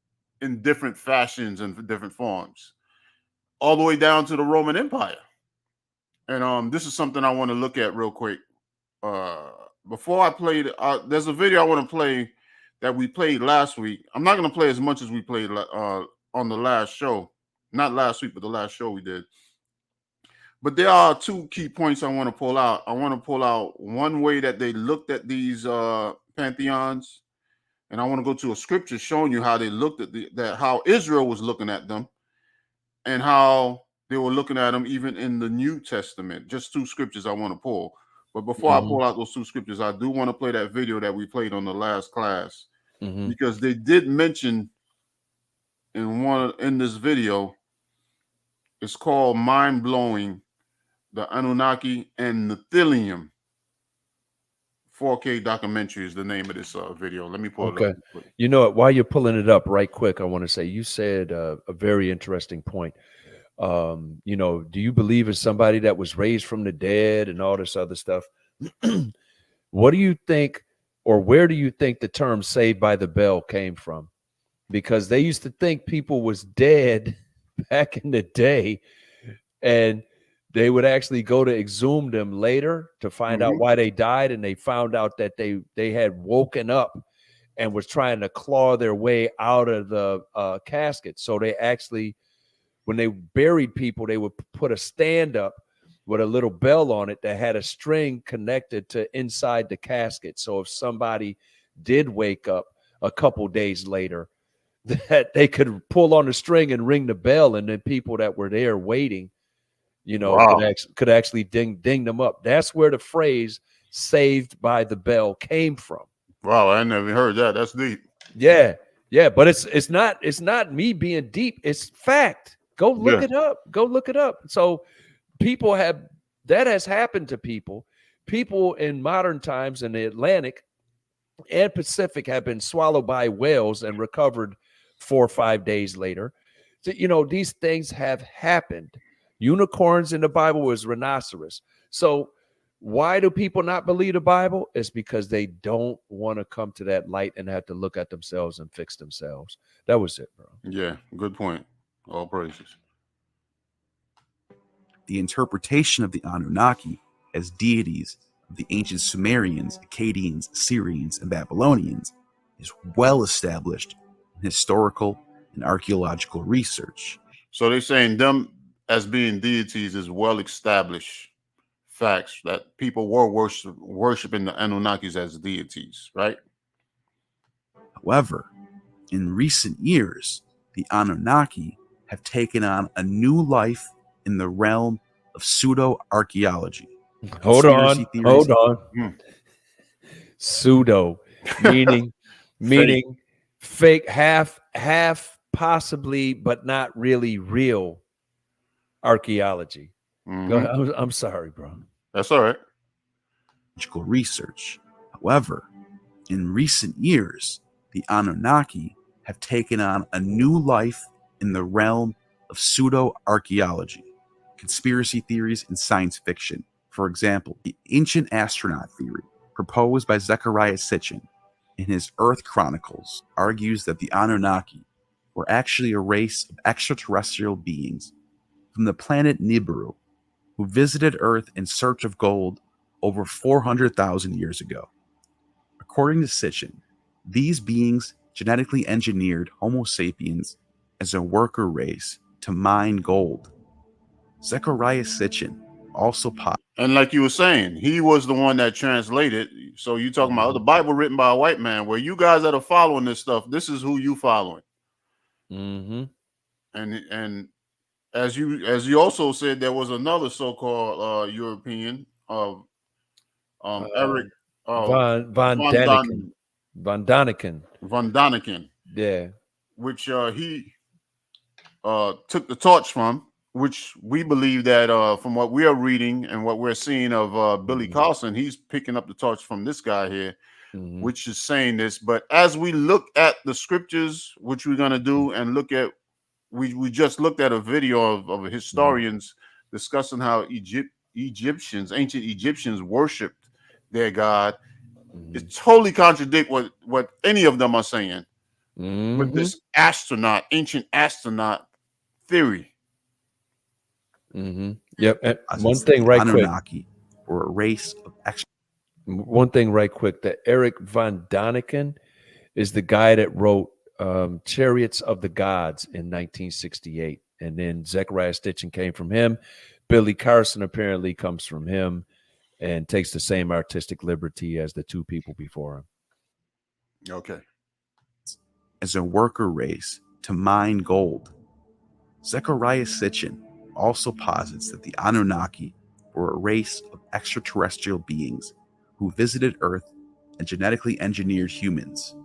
in different fashions and different forms, all the way down to the Roman Empire. And this is something I want to look at real quick. Before I play, there's a video I want to play that we played last week. I'm not going to play as much as we played on the last show. Not last week, but the last show we did. But there are two key points I want to pull out. I want to pull out one way that they looked at these pantheons, and I want to go to a scripture showing you how they looked at how Israel was looking at them, and how they were looking at them even in the New Testament. Just two scriptures I want to pull. But before I pull out those two scriptures, I do want to play that video that we played on the last class, because they did mention in this video, it's called Mind Blowing, the Anunnaki and Nephilim. 4K documentary is the name of this video. Let me pull it up. You know what? While you're pulling it up right quick, I want to say you said a very interesting point. You know, do you believe in somebody that was raised from the dead and all this other stuff? What do you think, or where do you think the term saved by the bell came from? Because they used to think people was dead back in the day, and they would actually go to exhume them later to find out why they died, and they found out that they had woken up and was trying to claw their way out of the casket. So they actually, when they buried people, they would put a stand up with a little bell on it that had a string connected to inside the casket. So if somebody did wake up a couple days later, that they could pull on the string and ring the bell, and then people that were there waiting, you know, could actually ding them up. That's where the phrase "saved by the bell" came from. Wow, I never heard that. That's deep. Yeah, but it's not me being deep. It's fact. Go look it up. Go look it up. So people that has happened to people. People in modern times in the Atlantic and Pacific have been swallowed by whales and recovered 4 or 5 days later. So, you know, these things have happened. Unicorns in the Bible was rhinoceros. So why do people not believe the Bible? It's because they don't want to come to that light and have to look at themselves and fix themselves. That was it, bro. Yeah, good point. All praises. The interpretation of the Anunnaki as deities of the ancient Sumerians, Akkadians, Assyrians, and Babylonians is well established in historical and archaeological research. So they're saying them as being deities is well established facts that people were worshiping the Anunnakis as deities, right? However, in recent years, the Anunnaki have taken on a new life in the realm of pseudo-archaeology. Hold on. Pseudo, meaning fake, half possibly, but not really real archaeology. I'm sorry, bro. That's all right. Research. However, in recent years, the Anunnaki have taken on a new life in the realm of pseudo-archaeology, conspiracy theories, and science fiction. For example, the ancient astronaut theory proposed by Zecharia Sitchin in his Earth Chronicles, argues that the Anunnaki were actually a race of extraterrestrial beings from the planet Nibiru who visited Earth in search of gold over 400,000 years ago. According to Sitchin, these beings genetically engineered Homo sapiens as a worker race to mine gold. Zechariah Sitchin also And like you were saying, he was the one that translated. So you talking about the Bible written by a white man, where you guys that are following this stuff, this is who you following. Mm-hmm. And as you also said, there was another so-called European of Eric Von Daniken. Von Daniken. Yeah. Which he took the torch from, which we believe that from what we are reading and what we're seeing of Billy Carlson, he's picking up the torch from this guy here, which is saying this. But as we look at the scriptures, which we're going to do, and look at, we just looked at a video of historians discussing how ancient Egyptians worshipped their God. It totally contradicts what any of them are saying with this ancient astronaut theory. Yep. And one thing right Anunnaki quick. Or a race of One thing right quick. That Eric Von Daniken is the guy that wrote Chariots of the Gods in 1968. And then Zechariah Sitchin came from him. Billy Carson apparently comes from him and takes the same artistic liberty as the two people before him. Okay. As a worker race to mine gold. Zechariah Sitchin also posits that the Anunnaki were a race of extraterrestrial beings who visited Earth and genetically engineered humans.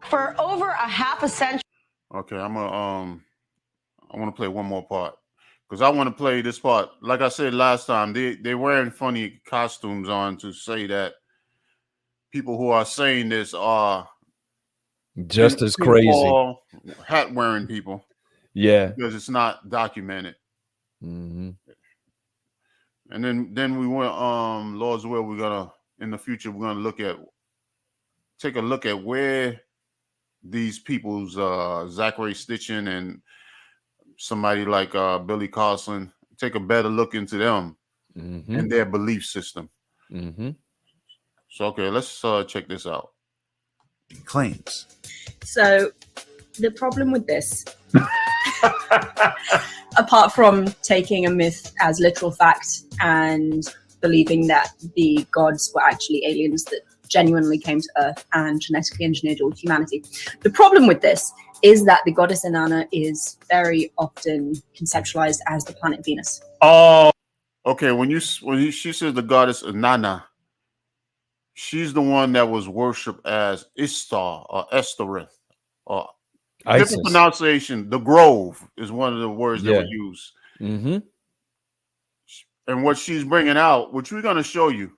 For over a half a century. Okay, I want to play one more part because I want to play this part. Like I said last time, they're wearing funny costumes on to say that people who are saying this are just as crazy, hat wearing people. Yeah, because it's not documented. And then we went Lord's will, we're gonna in the future we're gonna take a look at where these people's Zachary Sitchin and somebody like Billy Carlson, take a better look into them and their belief system. So okay, let's check this out. Claims. So the problem with this, apart from taking a myth as literal fact and believing that the gods were actually aliens that genuinely came to Earth and genetically engineered all humanity, the problem with this is that the goddess Inanna is very often conceptualized as the planet Venus. Oh, okay. She says the goddess Inanna, she's the one that was worshipped as Ishtar or Estoreth or different pronunciation. The Grove is one of the words that were used. And what she's bringing out, which we're going to show you,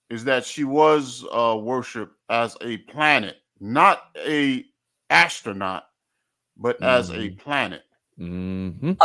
is that she was worshipped as a planet, not a astronaut, but as a planet.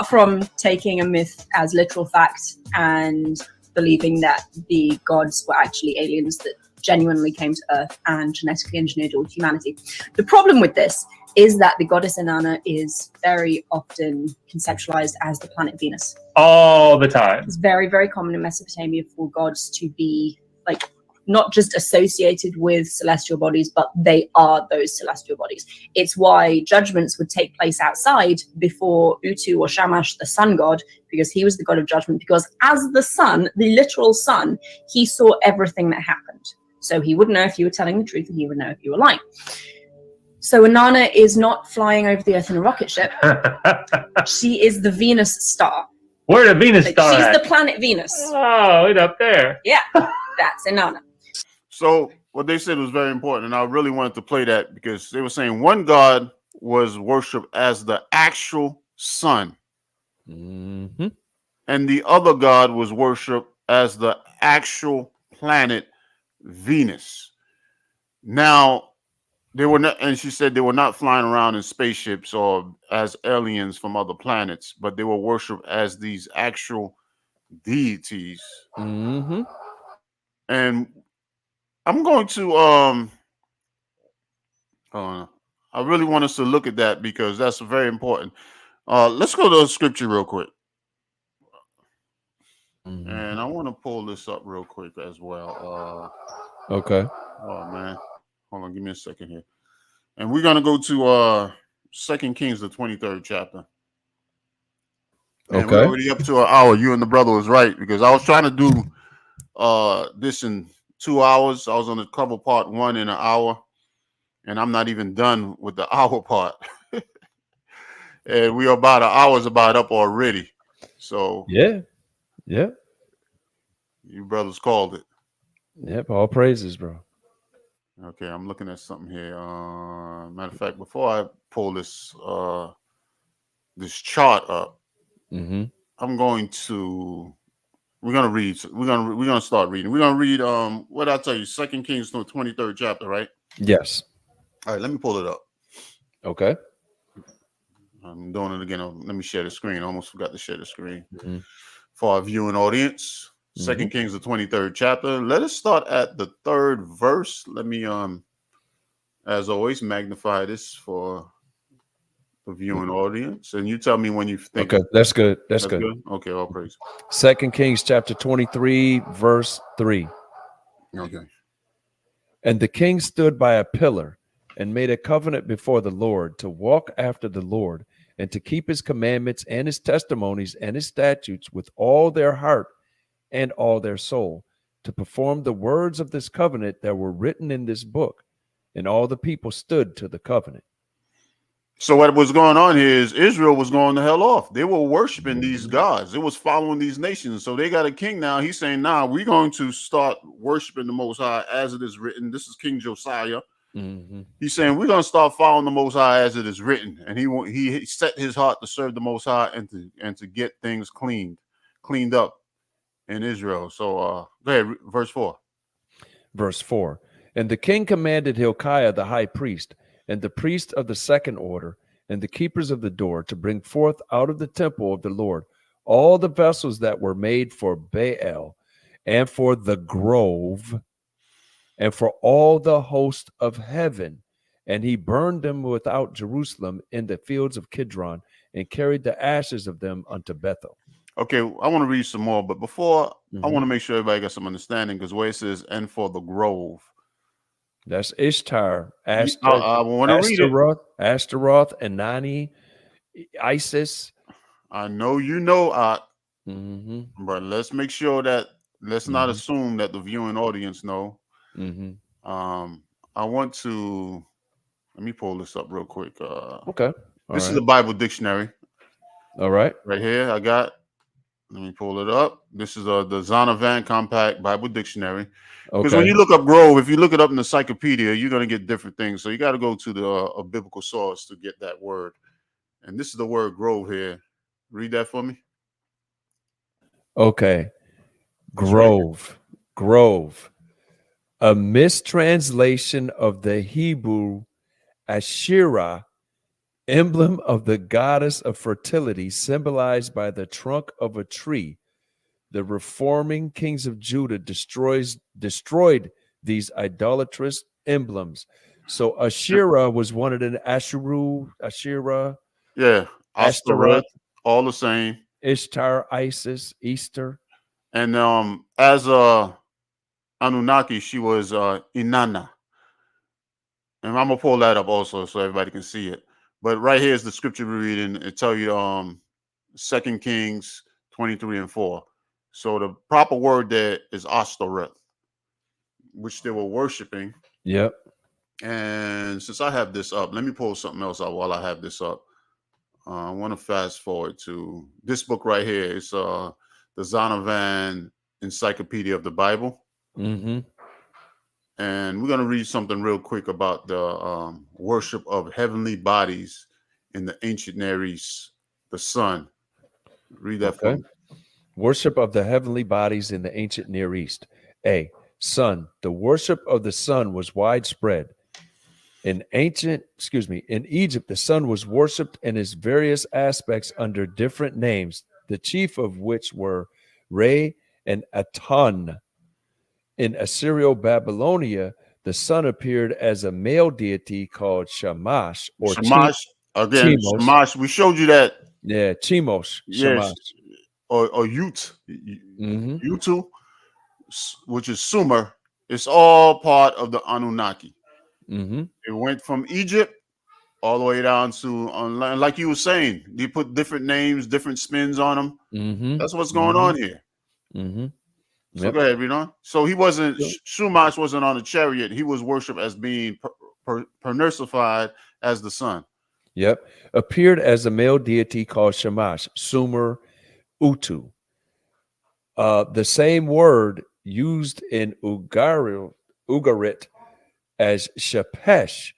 From taking a myth as literal fact and believing that the gods were actually aliens that genuinely came to Earth and genetically engineered all humanity. The problem with this is that the goddess Inanna is very often conceptualized as the planet Venus. All the time. It's very, very common in Mesopotamia for gods to be like not just associated with celestial bodies, but they are those celestial bodies. It's why judgments would take place outside before Utu or Shamash, the sun god, because he was the god of judgment, because as the sun, the literal sun, he saw everything that happened. So he would know if you were telling the truth and he would know if you were lying. So Inanna is not flying over the Earth in a rocket ship. She is the Venus star. Where the Venus star She's at? the planet Venus. Oh, it's up there. Yeah, that's Inanna. So what they said was very important, and I really wanted to play that because they were saying one god was worshipped as the actual sun, and the other god was worshipped as the actual planet Venus. Now, they were not, and she said they were not flying around in spaceships or as aliens from other planets, but they were worshipped as these actual deities. And I'm going to I really want us to look at that because that's very important. Let's go to the scripture real quick. And I want to pull this up real quick as well. Okay. Oh man. Hold on, give me a second here. And we're gonna go to 2 Kings, the 23rd chapter. And we're Okay. already up to an hour. You and the brother was right because I was trying to do this in 2 hours. I was on the cover part 1 in an hour, and I'm not even done with the hour part. And we are about an hour's about up already. So Yeah. you brothers called it. Yep. All praises, bro. Okay, I'm looking at something here. Matter of fact, before I pull this this chart up, I'm going to. We're gonna read. We're gonna start reading. We're gonna read. What I tell you, 2 Kings, the 23rd chapter, right? Yes. All right. Let me pull it up. Okay. I'm doing it again. Let me share the screen. I almost forgot to share the screen for our viewing audience. 2 Kings, the 23rd chapter. Let us start at the 3rd verse. Let me, as always, magnify this for the viewing audience. And you tell me when you think. Okay, that's good. That's good. Okay, all praise. 2 Kings chapter 23, verse 3. Okay. And the king stood by a pillar and made a covenant before the Lord to walk after the Lord and to keep his commandments and his testimonies and his statutes with all their heart and all their soul, to perform the words of this covenant that were written in this book. And all the people stood to the covenant. So what was going on here is Israel was going the hell off. They were worshiping these gods. It was following these nations. So they got a king now. He's saying, nah, we're going to start worshiping the Most High as it is written. This is King Josiah. He's saying we're going to start following the Most High as it is written. And he set his heart to serve the Most High and to get things cleaned up in Israel. So go ahead, verse 4. Verse 4. And the king commanded Hilkiah the high priest, and the priest of the second order, and the keepers of the door, to bring forth out of the temple of the Lord all the vessels that were made for Baal, and for the grove, and for all the host of heaven. And he burned them without Jerusalem in the fields of Kidron, and carried the ashes of them unto Bethel. Okay, I want to read some more, but before, I want to make sure everybody got some understanding, because where it says, and for the grove. That's Ishtar, I want to read it. Ashtaroth, Anani, Isis. I know you know, but let's make sure that let's not assume that the viewing audience know. I want to let me pull this up real quick. Okay. This is a Bible dictionary. All right. Right here, I got. Let me pull it up. This is the Zonovan Compact Bible Dictionary. Because when you look up grove, if you look it up in the encyclopedia, you're going to get different things. So you got to go to a biblical source to get that word. And this is the word grove here. Read that for me. Okay. Grove. Grove. A mistranslation of the Hebrew Asherah, emblem of the goddess of fertility, symbolized by the trunk of a tree. The reforming kings of Judah destroyed these idolatrous emblems. So Asherah was one of the Asherah. Yeah. Ashtaroth, all the same. Ishtar, Isis, Easter. And as Anunnaki, she was Inanna. And I'm gonna pull that up also so everybody can see it. But right here is the scripture we're reading. It tell you 2 Kings 23 and 4. So the proper word there is Ashtoreth, which they were worshiping. Yep. And since I have this up, let me pull something else out while I have this up. I want to fast forward to this book right here. It's the Zonovan Encyclopedia of the Bible. And we're going to read something real quick about the worship of heavenly bodies in the ancient Near East, the sun. Read that for me. Worship of the heavenly bodies in the ancient Near East. A. Sun. The worship of the sun was widespread. In Egypt, the sun was worshipped in its various aspects under different names, the chief of which were Re and Aton. In Assyrio-Babylonia, the sun appeared as a male deity called Shamash or Shamash again. Chemos. Shamash. We showed you that. Yeah, Chemos. Yes, Shamash. or Ute, Mm-hmm. Utu, which is Sumer. It's all part of the Anunnaki. Mm-hmm. It went from Egypt all the way down to online. Like you were saying, they put different names, different spins on them. Mm-hmm. That's what's going on here. Mm-hmm. So go ahead, read on. So he wasn't, Yep. Shumash wasn't on a chariot. He was worshipped as being personified as the sun. Yep. Appeared as a male deity called Shamash, Sumer, Utu. The same word used in Ugarit as Shapesh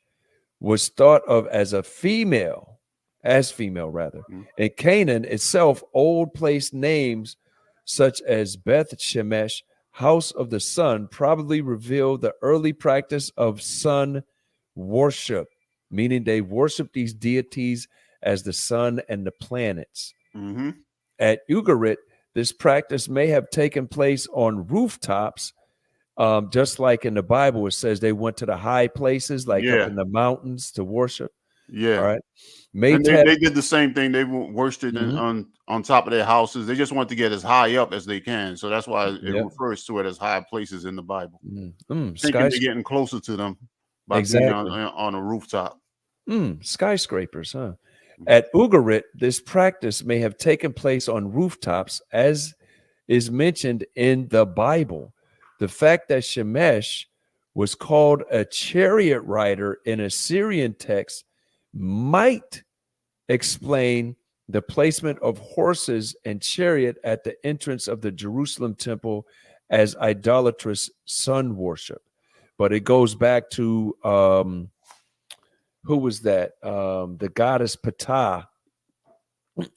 was thought of as female rather. In Canaan itself, old place names such as Beth Shemesh, house of the sun, probably reveal the early practice of sun worship, meaning they worship these deities as the sun and the planets. Mm-hmm. At Ugarit, this practice may have taken place on rooftops, just like in the Bible, it says they went to the high places, like up in the mountains to worship. Yeah. All right. And they did the same thing. They worshipped on top of their houses. They just want to get as high up as they can. So that's why it refers to it as high places in the Bible. Thinking they're getting closer to them by being on a rooftop. Skyscrapers, huh? At Ugarit, this practice may have taken place on rooftops, as is mentioned in the Bible. The fact that Shemesh was called a chariot rider in Assyrian text might explain the placement of horses and chariot at the entrance of the Jerusalem temple as idolatrous sun worship. But it goes back to who was that? The goddess Ptah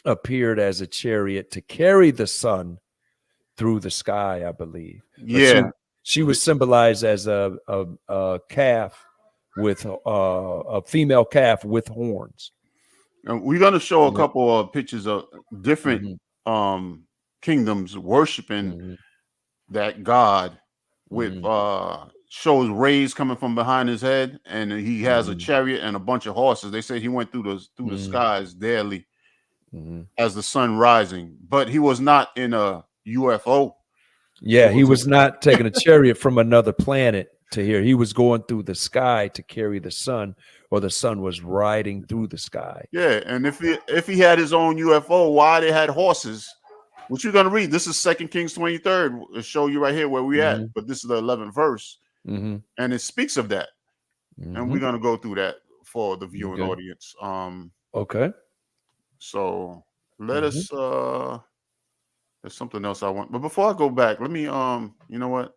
appeared as a chariot to carry the sun through the sky, I believe. But she was symbolized as a calf with a female calf with horns. And we're going to show a couple of pictures of different kingdoms worshiping that god with shows rays coming from behind his head, and he has a chariot and a bunch of horses. They say he went through the skies daily as the sun rising, but he was not in a UFO. Yeah, he was not taking a chariot from another planet to here. He was going through the sky to carry the sun, or the sun was riding through the sky. Yeah, and if he had his own UFO, why they had horses? What you're gonna read? This is 2 Kings 23rd. It'll show you right here where we at, but this is the 11th verse, and it speaks of that, and we're gonna go through that for the viewing audience. Okay. So let us. There's something else I want, but before I go back, let me. You know what?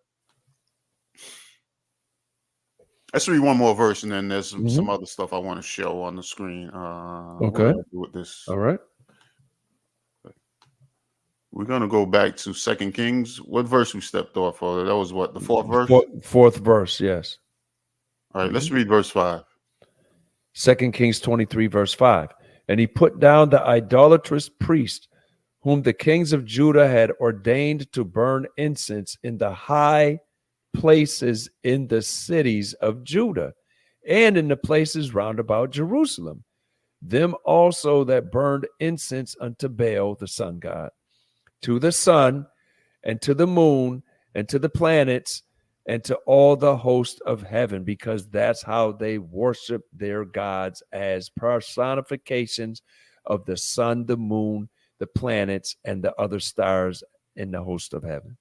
Let's read one more verse, and then there's some other stuff I want to show on the screen. What do I do with this? All right. We're gonna go back to 2 Kings. What verse we stepped off of? That was what, the fourth verse? Fourth verse, yes. All right, let's read verse 5. 2 Kings 23, verse 5. And he put down the idolatrous priest, whom the kings of Judah had ordained to burn incense in the high places in the cities of Judah and in the places round about Jerusalem, them also that burned incense unto Baal, the sun god, to the sun and to the moon and to the planets and to all the host of heaven, because that's how they worship their gods, as personifications of the sun, the moon, the planets, and the other stars in the host of heaven.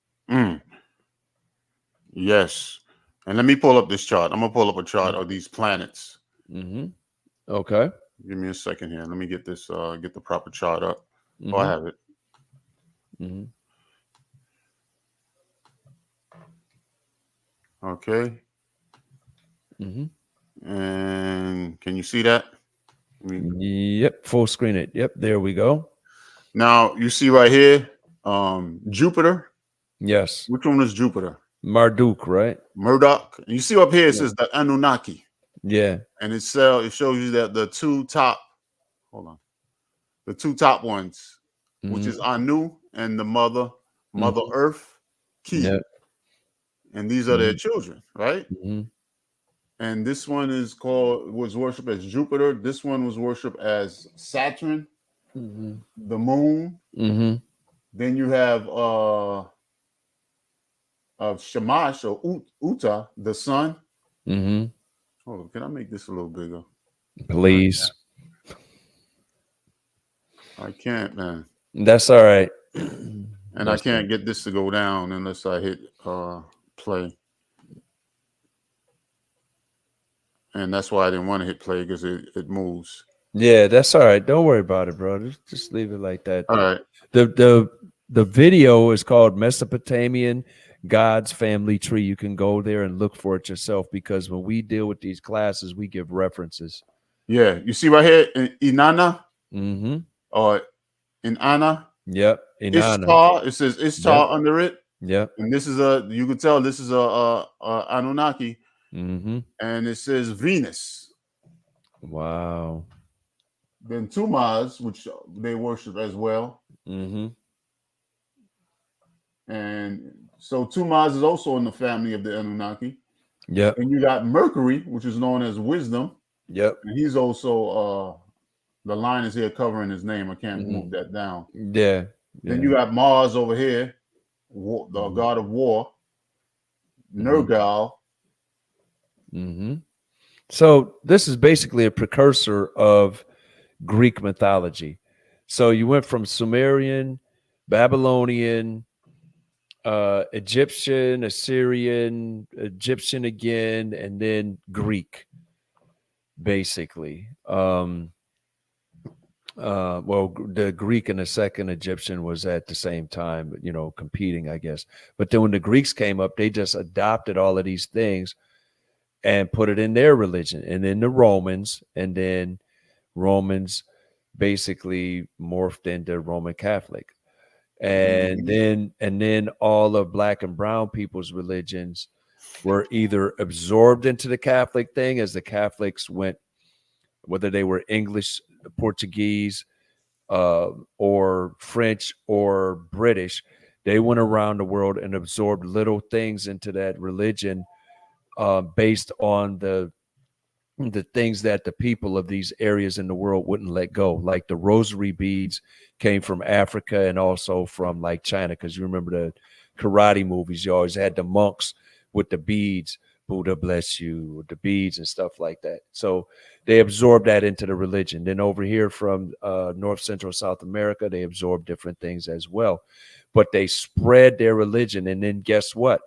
Yes. And let me pull up this chart. I'm going to pull up a chart of these planets. Okay. Give me a second here. Let me get this, get the proper chart up. Oh, I have it. Okay. And can you see that? Yep. Full screen it. Yep. There we go. Now you see right here, Jupiter. Yes. Which one is Jupiter? Marduk, right? Murdoch. And you see up here, it says the Anunnaki. Yeah. And it shows you that the two top ones, which is Anu and the mother Earth, Ki. and these are their children, right? Mhm. And this one was worshipped as Jupiter. This one was worshipped as Saturn, Mhm. the moon. Mhm. Then you have Shamash or Uta, the sun. Mhm. Oh, can I make this a little bigger? Please. I can't, man. That's all right. And I can't get this to go down unless I hit play. And that's why I didn't want to hit play, because it moves. Yeah, that's all right. Don't worry about it, bro. Just leave it like that. All right. The video is called Mesopotamian God's Family Tree. You can go there and look for it yourself, because when we deal with these classes, we give references. Yeah, you see right here, Inanna, Mm-hmm. or Inanna. Yep. Inanna. Ishtar. It says Ishtar under it. Yep. And this is you can tell this is a Anunnaki. Mm-hmm. And it says Venus. Wow. Then Tumas, which they worship as well. Mm-hmm. And so Tumas is also in the family of the Anunnaki. Yep. And you got Mercury, which is known as wisdom. Yep. And he's also the line is here covering his name. I can't move that down. Yeah. Then you got Mars over here, the god of war, Nergal. Mm-hmm. So this is basically a precursor of Greek mythology. So you went from Sumerian, Babylonian, Egyptian, Assyrian, Egyptian again, and then Greek, basically. Well, the Greek and the second Egyptian was at the same time, competing, I guess. But then when the Greeks came up, they just adopted all of these things and put it in their religion. And then the Romans, and then Romans basically morphed into Roman Catholic. And then all of Black and brown people's religions were either absorbed into the Catholic thing, as the Catholics went, whether they were English, Portuguese, or French or British, they went around the world and absorbed little things into that religion, based on the things that the people of these areas in the world wouldn't let go. Like the rosary beads came from Africa and also from like China, because you remember the karate movies, you always had the monks with the beads, Buddha bless you, with the beads and stuff like that. So they absorbed that into the religion. Then over here from North Central South America, they absorbed different things as well, but they spread their religion. And then guess what?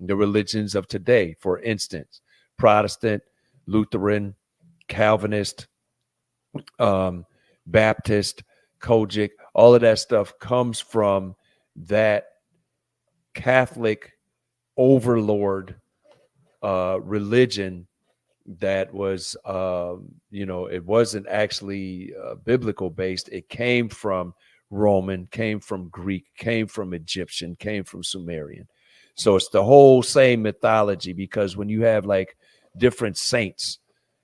The religions of today, for instance, Protestant, Lutheran, Calvinist, Baptist, Kojic, all of that stuff comes from that Catholic overlord religion that was, it wasn't actually biblical based. It came from Roman, came from Greek, came from Egyptian, came from Sumerian. So it's the whole same mythology, because when you have like different saints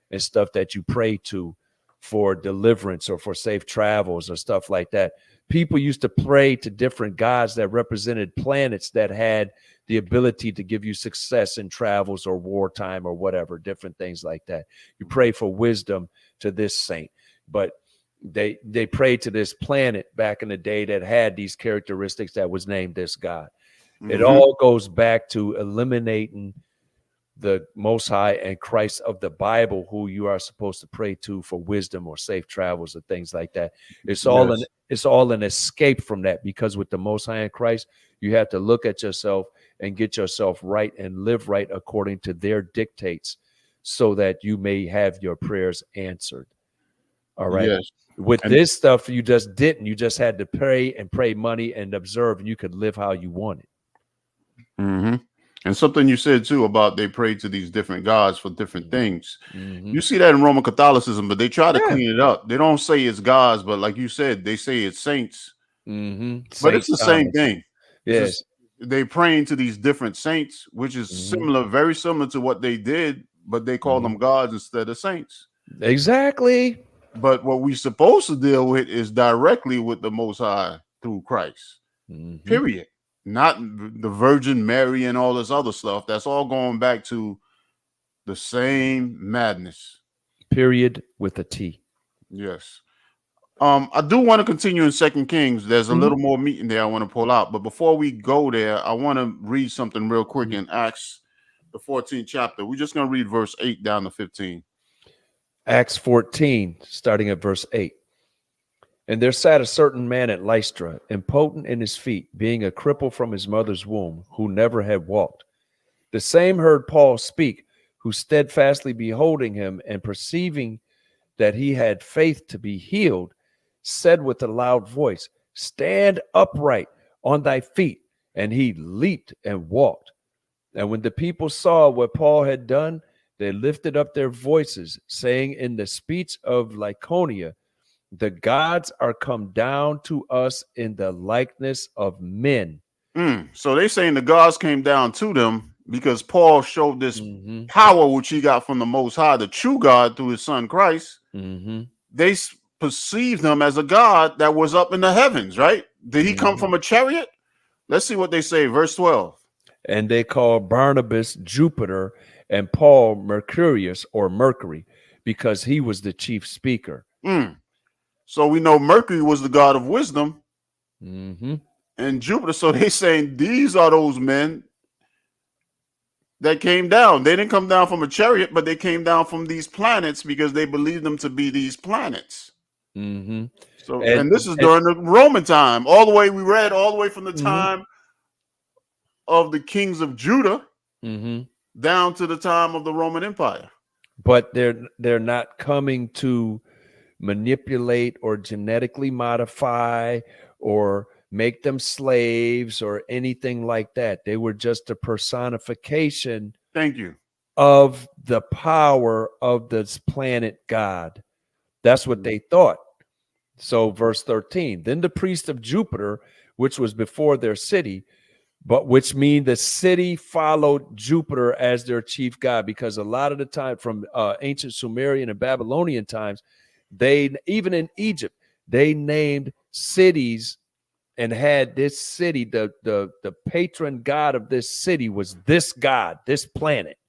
and stuff that you pray to for deliverance or for safe travels or stuff like that, people used to pray to different gods that represented planets that had the ability to give you success in travels or wartime or whatever, different things like that. You pray for wisdom to this saint, but they prayed to this planet back in the day that had these characteristics that was named this god. It all goes back to eliminating the Most High and Christ of the Bible, who you are supposed to pray to for wisdom or safe travels or things like that. It's all an escape from that, because with the Most High and Christ, you have to look at yourself and get yourself right and live right according to their dictates, so that you may have your prayers answered. All right. Yes. With this stuff, you just didn't. You just had to pray and pray money and observe, and you could live how you wanted. And something you said too about they pray to these different gods for different things. You see that in Roman Catholicism, but they try to clean it up. They don't say it's gods, but like you said, they say it's saints. But it's the same thing. Yes. They praying to these different saints, which is similar, very similar to what they did, but they call them gods instead of saints. Exactly. But what we're supposed to deal with is directly with the Most High through Christ. Period. not the Virgin Mary and all this other stuff. That's all going back to the same madness. Period with a T. Yes. I do want to continue in 2 Kings. There's a Mhm. little more meat in there I want to pull out. But before we go there, I want to read something real quick in Acts, the 14th chapter. We're just going to read verse 8 down to 15. Acts 14, starting at verse 8. And there sat a certain man at Lystra, impotent in his feet, being a cripple from his mother's womb, who never had walked. The same heard Paul speak, who steadfastly beholding him and perceiving that he had faith to be healed, said with a loud voice, Stand upright on thy feet. And he leaped and walked. And when the people saw what Paul had done, they lifted up their voices, saying in the speech of Lycaonia, the gods are come down to us in the likeness of men. So they saying the gods came down to them because Paul showed this power which he got from the Most High, the true God, through his son Christ. They perceived him as a God that was up in the heavens, right? Did he come from a chariot? Let's see what they say. Verse 12. And they called Barnabas Jupiter and Paul Mercurius, or Mercury, because he was the chief speaker. So we know Mercury was the god of wisdom, and Jupiter. So they saying these are those men that came down. They didn't come down from a chariot, but they came down from these planets because they believed them to be these planets. So, and this is during the Roman time, all the way we read all the way from the time of the kings of Judah down to the time of the Roman Empire. But they're not coming to manipulate or genetically modify or make them slaves or anything like that. They were just a personification. Thank you. Of the power of this planet God. That's what they thought. So verse 13, then the priest of Jupiter, which was before their city, but which mean the city followed Jupiter as their chief god, because a lot of the time from ancient Sumerian and Babylonian times, they, even in Egypt, they named cities and had this city, the patron god of this city was this god, this planet.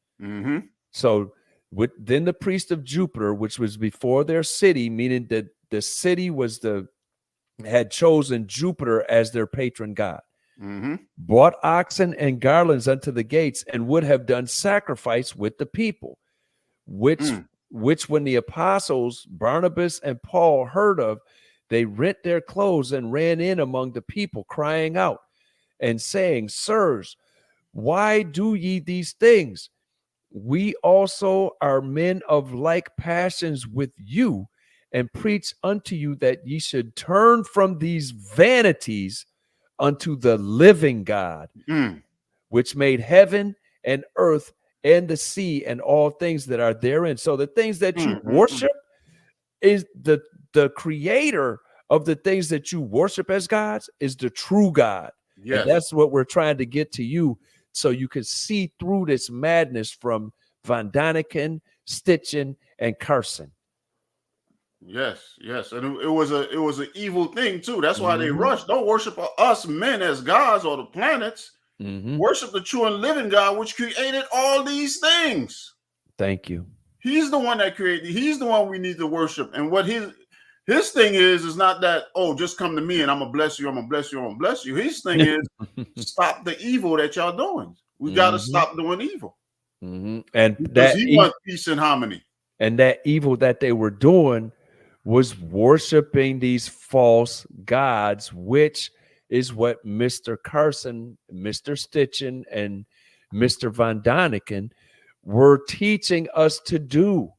So then the priest of Jupiter, which was before their city, meaning that the city was had chosen Jupiter as their patron god, brought oxen and garlands unto the gates, and would have done sacrifice with the people, which when the apostles Barnabas and Paul heard of, they rent their clothes and ran in among the people, crying out and saying, Sirs, why do ye these things? We also are men of like passions with you, and preach unto you that ye should turn from these vanities unto the living God, which made heaven and earth and the sea and all things that are therein. So the things that you worship is the creator of the things that you worship as gods is the true God. Yes. And that's what we're trying to get to you, so you can see through this madness from Von Daniken, Stitchen, and Carson. Yes, and it was an evil thing too. That's why they rushed. Don't worship us men as gods or the planets. Worship the true and living God, which created all these things. Thank you. He's the one that created. He's the one we need to worship. And what his thing is not that, oh, just come to me and I'm gonna bless you. I'm gonna bless you. I'm gonna bless you. His thing is stop the evil that y'all doing. We got to stop doing evil. And because that he wants peace and harmony. And that evil that they were doing was worshiping these false gods, which is what Mr. Carson, Mr. Stitchen, and Mr. Von Daniken were teaching us to do.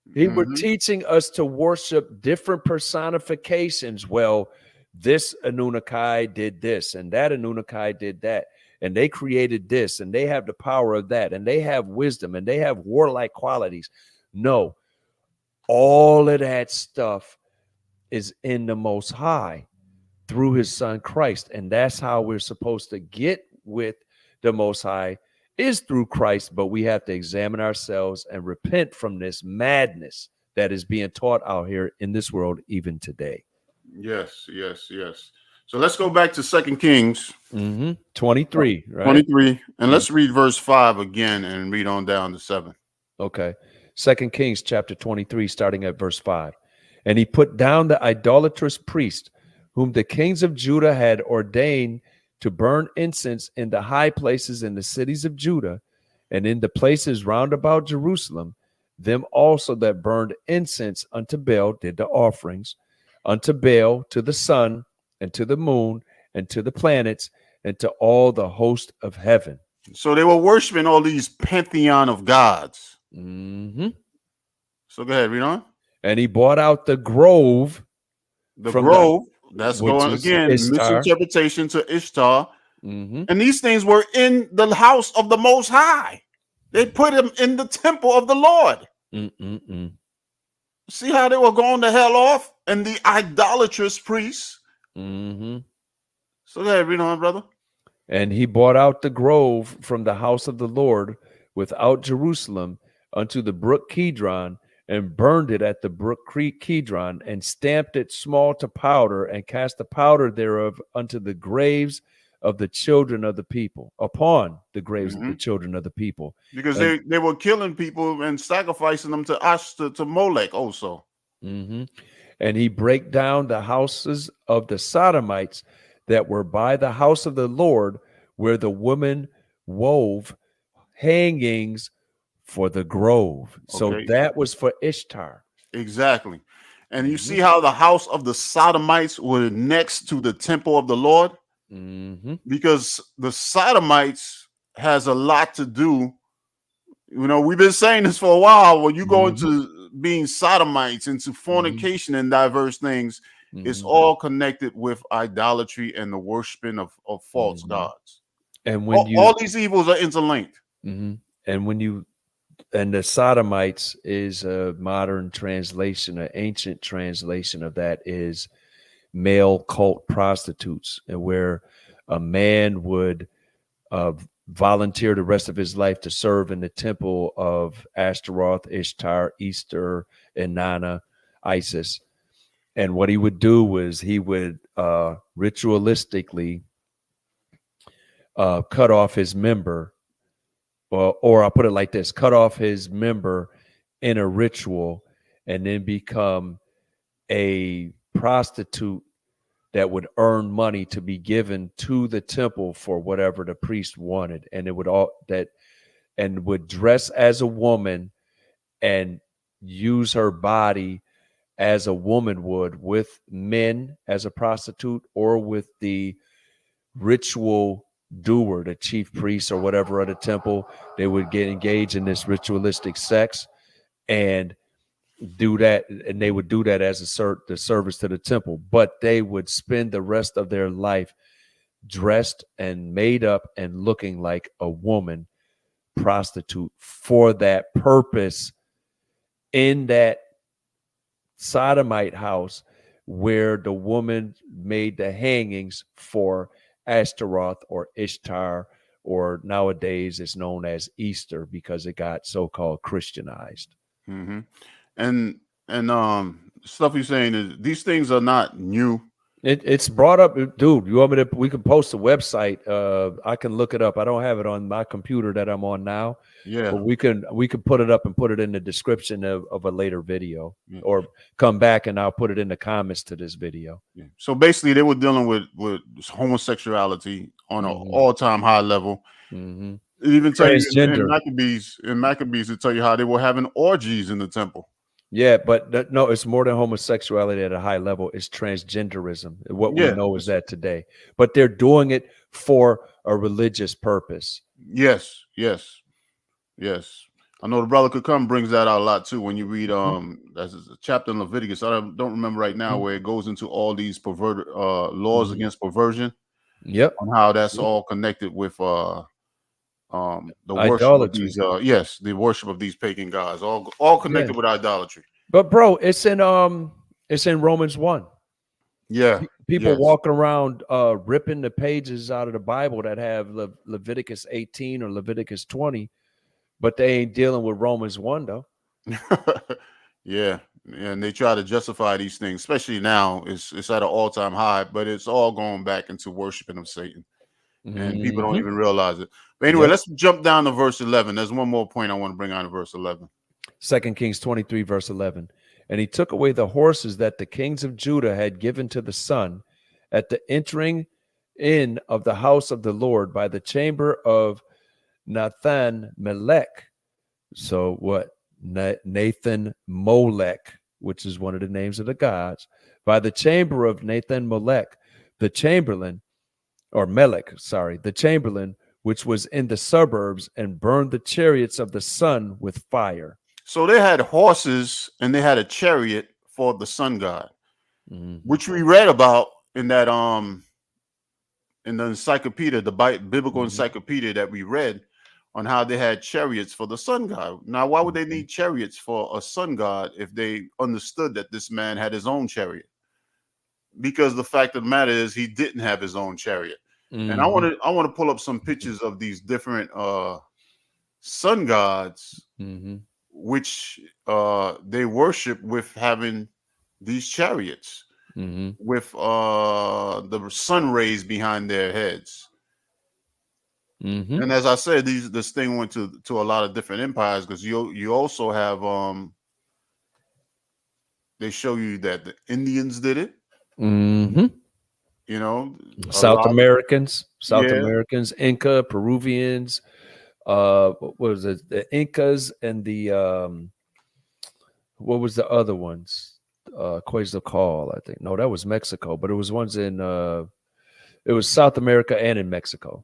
They were teaching us to worship different personifications. Well, this Anunnaki did this, and that Anunnaki did that, and they created this, and they have the power of that, and they have wisdom, and they have warlike qualities. No, all of that stuff is in the Most High through his son Christ, and that's how we're supposed to get with the Most High, is through Christ. But we have to examine ourselves and repent from this madness that is being taught out here in this world even today. Yes. So let's go back to 2 Kings 23, right? 23, and let's read verse 5 again and read on down to 7. Okay. 2 Kings chapter 23, starting at verse 5. And he put down the idolatrous priest, whom the kings of Judah had ordained to burn incense in the high places in the cities of Judah, and in the places round about Jerusalem, them also that burned incense unto Baal did the offerings, unto Baal, to the sun, and to the moon, and to the planets, and to all the host of heaven. So they were worshiping all these pantheon of gods. So go ahead, read on. And he bought out the grove. The grove, that's going again, Ishtar. misinterpretation to Ishtar. And these things were in the house of the Most High. They put him in the temple of the Lord. See how they were going to hell off? And the idolatrous priests. So go ahead, read on, brother. And he bought out the grove from the house of the Lord without Jerusalem unto the brook Kidron, and burned it at the brook Kidron, and stamped it small to powder, and cast the powder thereof unto the graves of the children of the people, upon the graves of the children of the people. Because they were killing people and sacrificing them to Molech also. And he brake down the houses of the Sodomites that were by the house of the Lord, where the women wove hangings for the grove. So that was for Ishtar. Exactly. And you see how the house of the Sodomites were next to the temple of the Lord? Because the Sodomites has a lot to do. You know, we've been saying this for a while. When you go into being Sodomites, into fornication and diverse things, it's all connected with idolatry and the worshiping of false gods. And when all these evils are interlinked. And the Sodomites is a modern translation, an ancient translation of that is male cult prostitutes, and where a man would volunteer the rest of his life to serve in the temple of Ashtaroth, Ishtar, Easter, Inanna, Isis. And what he would do was he would ritualistically cut off his member, or I'll put it like this, cut off his member in a ritual, and then become a prostitute that would earn money to be given to the temple for whatever the priest wanted. And it would would dress as a woman and use her body as a woman would with men as a prostitute, or with the ritual doer, the chief priest or whatever of the temple. They would get engaged in this ritualistic sex and do that, and they would do that as the service to the temple. But they would spend the rest of their life dressed and made up and looking like a woman prostitute for that purpose in that Sodomite house, where the woman made the hangings for Ashtaroth or Ishtar, or nowadays it's known as Easter because it got so-called Christianized. And stuff you're saying is these things are not new. It's brought up, dude. You want me to? We can post a website. I can look it up. I don't have it on my computer that I'm on now. Yeah, but we can put it up and put it in the description of a later video, or come back and I'll put it in the comments to this video. So basically, they were dealing with homosexuality on an all-time high level. It even tell you in Maccabees, to tell you how they were having orgies in the temple. Yeah, but no, it's more than homosexuality at a high level. It's transgenderism. What we know is that today, but they're doing it for a religious purpose. Yes. I know the brother could come brings that out a lot too. When you read that's a chapter in Leviticus, I don't remember right now, where it goes into all these perverted laws against perversion. Yep, on how that's all connected with the worship idolatry. of these the worship of these pagan gods, all connected with idolatry. But bro, it's in Romans 1. Yeah, people walking around ripping the pages out of the Bible that have Leviticus 18 or Leviticus 20, but they ain't dealing with Romans 1 though. Yeah, and they try to justify these things, especially now. It's at an all-time high, but it's all going back into worshiping of Satan, and people don't even realize it. But anyway, let's jump down to verse 11. There's one more point I want to bring on to verse 11. 2 Kings 23, verse 11. And he took away the horses that the kings of Judah had given to the sun at the entering in of the house of the Lord by the chamber of Nathan Melech. So what? Nathan Molech, which is one of the names of the gods, by the chamber of Nathan Melech, the chamberlain, or Melech, sorry, the chamberlain, which was in the suburbs, and burned the chariots of the sun with fire. So they had horses and they had a chariot for the sun god, which we read about in that in the encyclopedia, the biblical encyclopedia that we read on how they had chariots for the sun god. Now, why would they need chariots for a sun god if they understood that this man had his own chariot? Because the fact of the matter is he didn't have his own chariot. And I want to pull up some pictures of these different sun gods, which they worship with having these chariots with the sun rays behind their heads. And as I said, this thing went to a lot of different empires, because you also have they show you that the Indians did it. You know, South Americans, Inca, Peruvians, what was it? The Incas and the what was the other ones? Quetzalcoatl, I think. No, that was Mexico, but it was ones in it was South America and in Mexico.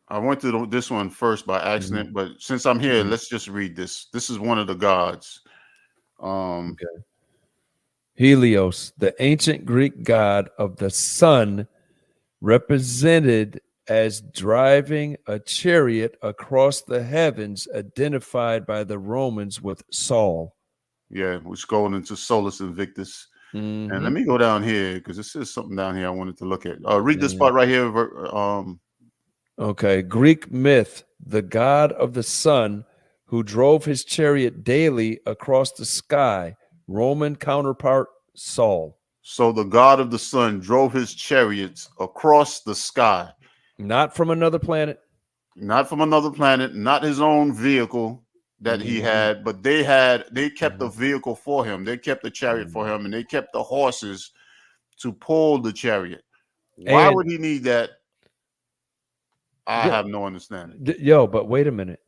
I went to this one first by accident, but since I'm here, let's just read this. This is one of the gods. Okay. Helios, the ancient Greek god of the sun, represented as driving a chariot across the heavens, identified by the Romans with Sol. Yeah, which going into Solus Invictus. And let me go down here, because this is something down here I wanted to look at. Read this part right here. Okay. Greek myth, the god of the sun who drove his chariot daily across the sky. Roman counterpart, Sol. So the god of the sun drove his chariots across the sky. Not from another planet. Not from another planet, not his own vehicle that he had, but they kept the vehicle for him. They kept the chariot for him, and they kept the horses to pull the chariot. Why would he need that? I have no understanding. But wait a minute.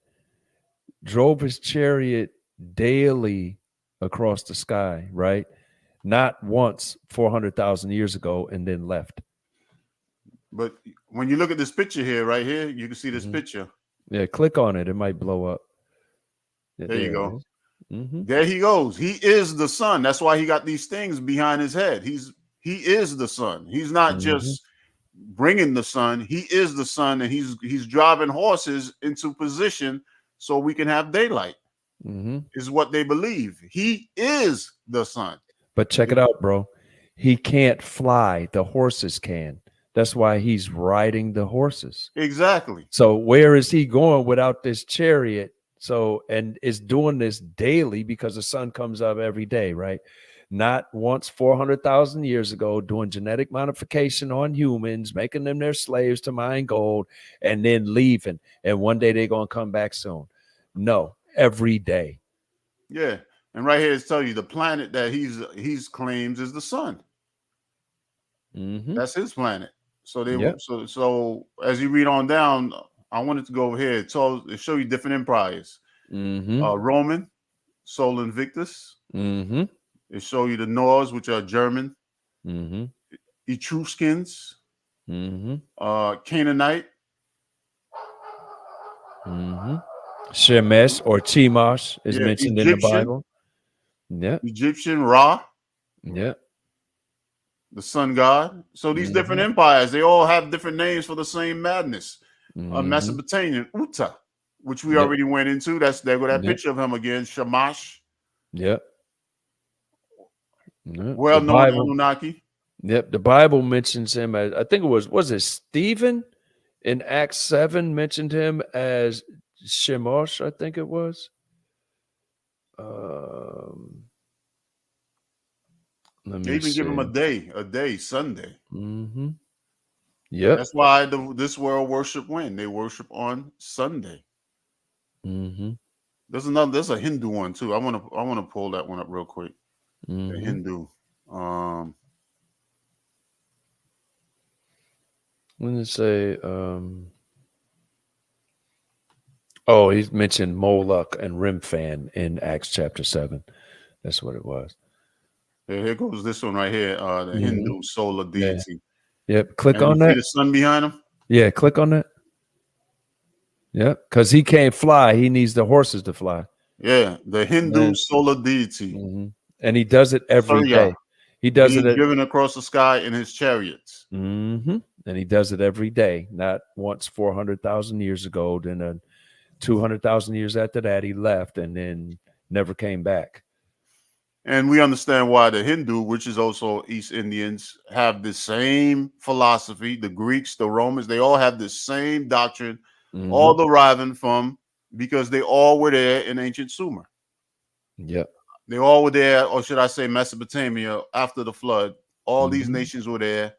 Drove his chariot daily across the sky, right? Not once 400,000 years ago and then left. But when you look at this picture here, right here, you can see this picture. Yeah, click on it. It might blow up. There you go. There he goes. He is the sun. That's why he got these things behind his head. He is the sun. He's not just bringing the sun. He is the sun, and he's driving horses into position so we can have daylight. Is what they believe. He is the sun. But check it out, bro. He can't fly. The horses can. That's why he's riding the horses. Exactly. So where is he going without this chariot? So, and is doing this daily because the sun comes up every day, right? Not once 400,000 years ago, doing genetic modification on humans, making them their slaves to mine gold, and then leaving. And one day they're going to come back soon. No, every day. Yeah. And right here, it's telling you the planet that he's claims is the sun. That's his planet. So so as you read on down, I wanted to go over here. It show you different empires. Roman, Sol Invictus. It show you the Norse, which are German. Etruscans. Canaanite. Shemesh or Chemosh is mentioned Egyptian, in the Bible. Egyptian, Ra. The sun god. So these different empires, they all have different names for the same madness. Mesopotamian, Uta, which we already went into. There go that picture of him again. Shamash. Well known Anunnaki. The Bible mentions him as, I think it was it Stephen in Acts 7 mentioned him as Shemosh, I think it was. Let They me even see. give them a day, Sunday. Mm-hmm. Yep. That's why this world worship when they worship on Sunday. Mm-hmm. There's a Hindu one too. I wanna pull that one up real quick. Mm-hmm. The Hindu. When they say oh, he's mentioned Moloch and Remphan in Acts chapter 7. That's what it was. Here goes this one right here. The Hindu solar deity. Yep. Click And on you see that. the sun behind him? Yeah, click on that. Yep. Because he can't fly. He needs the horses to fly. Yeah, the Hindu solar deity. Mm-hmm. And he does it every day. He does it driven across the sky in his chariots. Mm-hmm. And he does it every day, not once 400,000 years ago. Then 200,000 years after that, he left and then never came back. And we understand why the Hindu, which is also East Indians, have the same philosophy. The Greeks, the Romans, they all have the same doctrine, all deriving from, because they all were there in ancient Sumer. Yep. They all were there, or should I say Mesopotamia, after the flood. All these nations were there,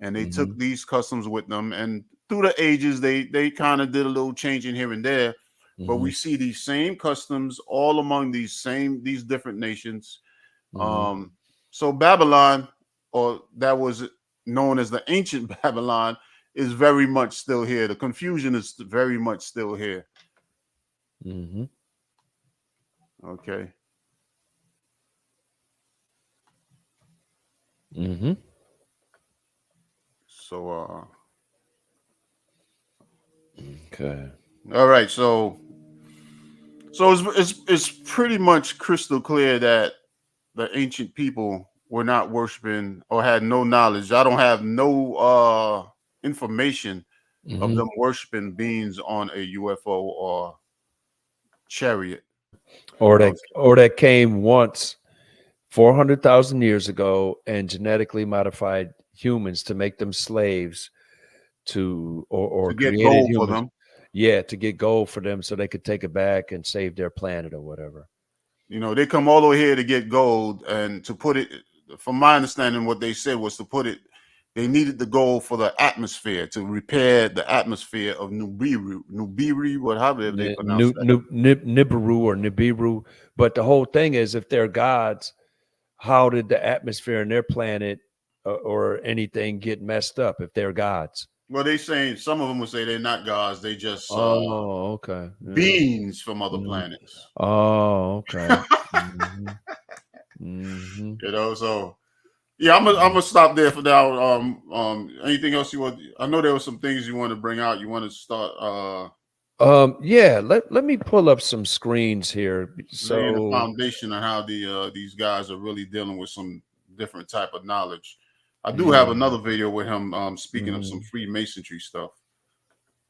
and they took these customs with them. And through the ages, they kind of did a little changing here and there. But we see these same customs all among these different nations. So Babylon, or that was known as the ancient Babylon, is very much still here. The confusion is very much still here. Okay. So okay. All right, so it's pretty much crystal clear that the ancient people were not worshiping or had no knowledge. I don't have no information of them worshiping beings on a UFO or chariot. Or that came once 400,000 years ago and genetically modified humans to make them slaves to get created gold humans. for them. Yeah, to get gold for them so they could take it back and save their planet or whatever. You know, they come all the way here to get gold, and to put it, from my understanding, what they said was to put it, they needed the gold for the atmosphere, to repair the atmosphere of Nibiru, whatever they pronounce that. Nibiru or Nibiru. But the whole thing is, if they're gods, how did the atmosphere in their planet or anything get messed up if they're gods? Well, they saying some of them would say they're not gods; they just okay, beings from other planets. Oh, okay. You know, so yeah, I'm gonna stop there for now. Anything else you want? I know there were some things you want to bring out. You want to start? Yeah. Let me pull up some screens here. So laying the foundation on how these guys are really dealing with some different type of knowledge. I do have another video with him speaking of some Freemasonry stuff.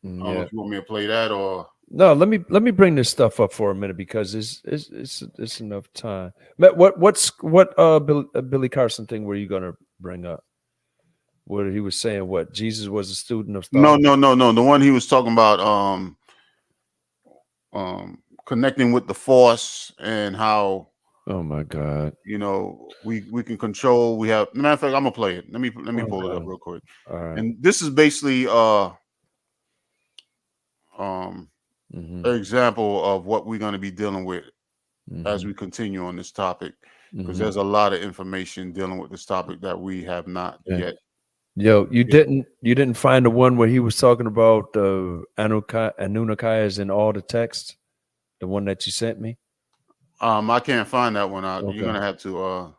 I don't know if you want me to play that or no. Let me bring this stuff up for a minute because it's enough time. What Billy Carson thing were you gonna bring up? What he was saying? What Jesus was a student of thought? No. The one he was talking about connecting with the force and how. Oh my God! You know, we can control. We have. Matter of fact, I'm gonna play it. Let me pull it up real quick. All right. And this is basically an example of what we're going to be dealing with as we continue on this topic, because there's a lot of information dealing with this topic that we have not yet. Yo, you didn't find the one where he was talking about Anunnaki in all the text, the one that you sent me. I can't find that one out. Okay. You're gonna have to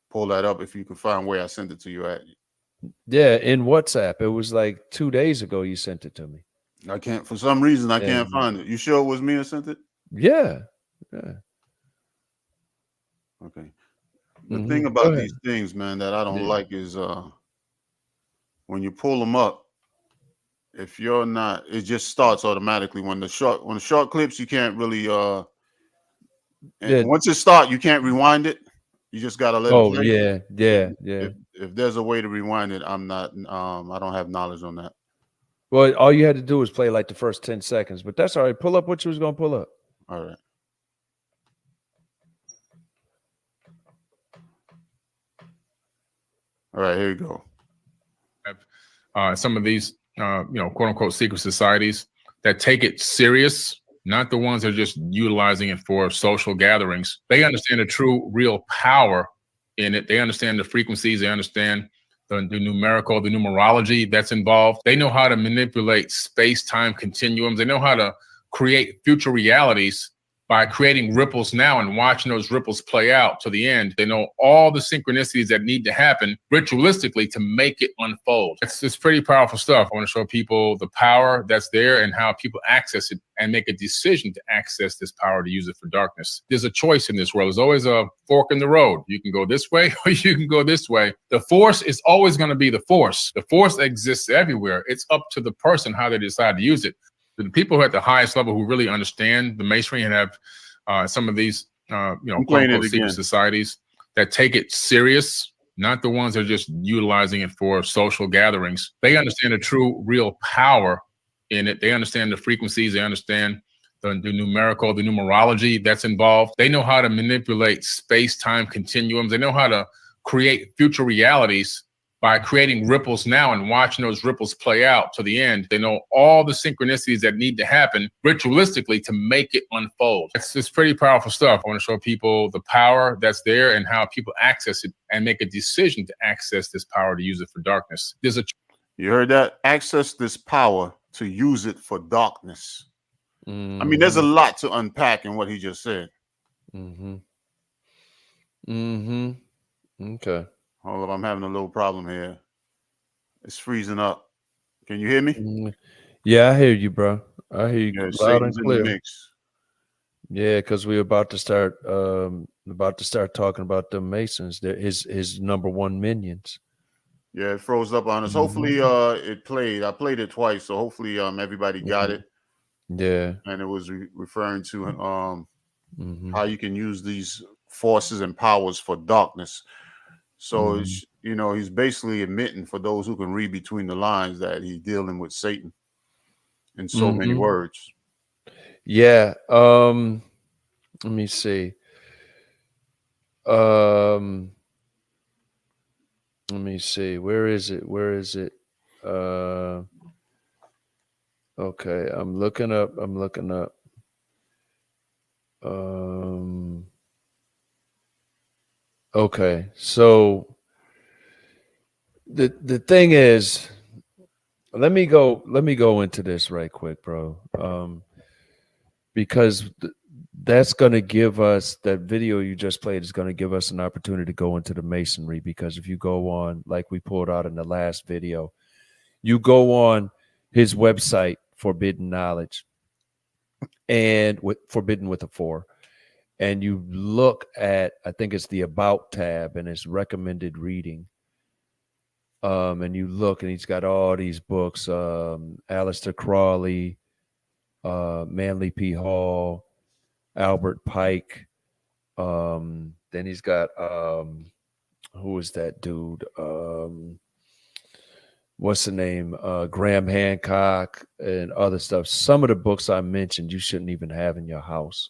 pull that up if you can find where I sent it to you at. Yeah, in WhatsApp. It was like 2 days ago you sent it to me. I can't, for some reason, I can't find it. You sure it was me that sent it? Yeah. Okay. The thing about these things, man, that I don't like is when you pull them up, if you're not, it just starts automatically. When the short clips, you can't really once it starts, you can't rewind it. You just gotta let it play. Yeah. If there's a way to rewind it, I'm not I don't have knowledge on that. Well, all you had to do was play like the first 10 seconds, but that's all right. Pull up what you was gonna pull up. All right. All right, here you go. Some of these, quote unquote secret societies that take it serious, not the ones that are just utilizing it for social gatherings. They understand the true, real power in it. They understand the frequencies. They understand the numerology that's involved. They know how to manipulate space-time continuums. They know how to create future realities by creating ripples now and watching those ripples play out to the end. They know all the synchronicities that need to happen ritualistically to make it unfold. It's pretty powerful stuff. I want to show people the power that's there and how people access it and make a decision to access this power to use it for darkness. There's a choice in this world. There's always a fork in the road. You can go this way or you can go this way. The force is always going to be the force. The force exists everywhere. It's up to the person how they decide to use it. The people who are at the highest level who really understand the masonry and have some of these, quote unquote secret societies that take it serious, not the ones that are just utilizing it for social gatherings. They understand the true, real power in it. They understand the frequencies. They understand the numerology that's involved. They know how to manipulate space-time continuums. They know how to create future realities by creating ripples now and watching those ripples play out to the end. They know all the synchronicities that need to happen ritualistically to make it unfold. It's pretty powerful stuff. I want to show people the power that's there and how people access it and make a decision to access this power to use it for darkness. You heard that? Access this power to use it for darkness. I mean, there's a lot to unpack in what he just said. Okay. Hold up, I'm having a little problem here. It's freezing up. Can you hear me? Yeah, I hear you, bro. I hear you loud Satan's and in the clear. mix. Yeah, because we're about to start talking about the Masons. His number one minions. Yeah, it froze up on us. Hopefully it played. I played it twice, so hopefully everybody got it. Yeah. And it was referring to how you can use these forces and powers for darkness. So it's, he's basically admitting, for those who can read between the lines, that he's dealing with Satan in so many words. Yeah. Let me see. Let me see. Where is it? Okay, I'm looking up. Okay, so the thing is, let me go into this right quick, bro. Because that's going to give us, that video you just played is going to give us an opportunity to go into the masonry. Because if you go on, like we pulled out in the last video, you go on his website, Forbidden Knowledge, and with Forbidden with a 4, and you look at, I think it's the About tab, and it's recommended reading. And you look, and he's got all these books, Aleister Crowley, Manly P. Hall, Albert Pike. Then he's got who is that dude? What's the name? Graham Hancock and other stuff. Some of the books I mentioned you shouldn't even have in your house.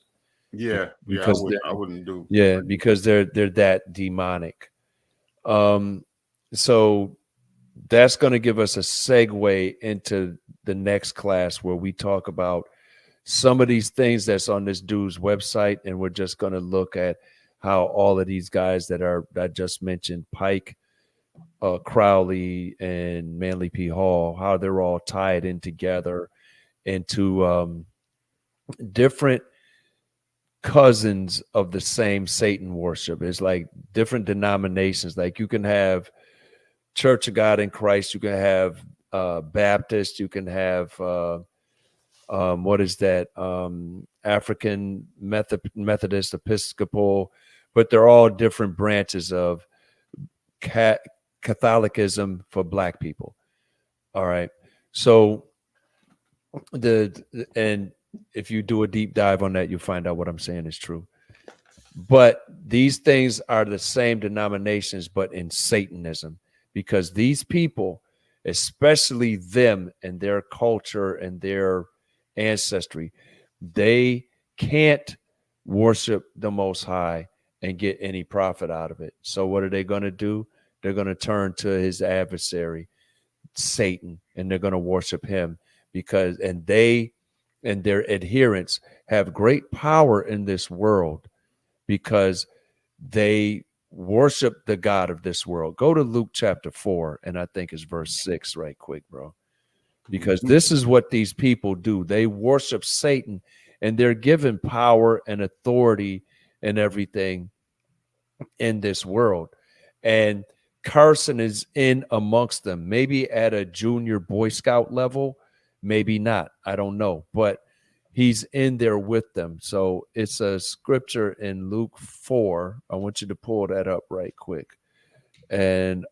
Yeah, because I wouldn't do. Yeah, because they're that demonic. So that's going to give us a segue into the next class where we talk about some of these things that's on this dude's website, and we're just going to look at how all of these guys that I just mentioned, Pike, Crowley, and Manly P. Hall, how they're all tied in together into different cousins of the same Satan worship. It's like different denominations. Like you can have Church of God in Christ, you can have Baptist, you can have what is that? African Methodist, Episcopal, but they're all different branches of Catholicism for Black people. All right. So and if you do a deep dive on that, you'll find out what I'm saying is true. But these things are the same denominations, but in Satanism, because these people, especially them and their culture and their ancestry, they can't worship the Most High and get any profit out of it. So what are they going to do? they're going to turn to his adversary, Satan, and they're going to worship him and they and their adherents have great power in this world because they worship the God of this world. Go to Luke chapter 4, and I think it's verse 6 right quick, bro. Because this is what these people do. They worship Satan, and they're given power and authority and everything in this world. And Carson is in amongst them, maybe at a junior Boy Scout level, maybe not. I don't know. But he's in there with them. So it's a scripture in Luke 4. I want you to pull that up right quick. And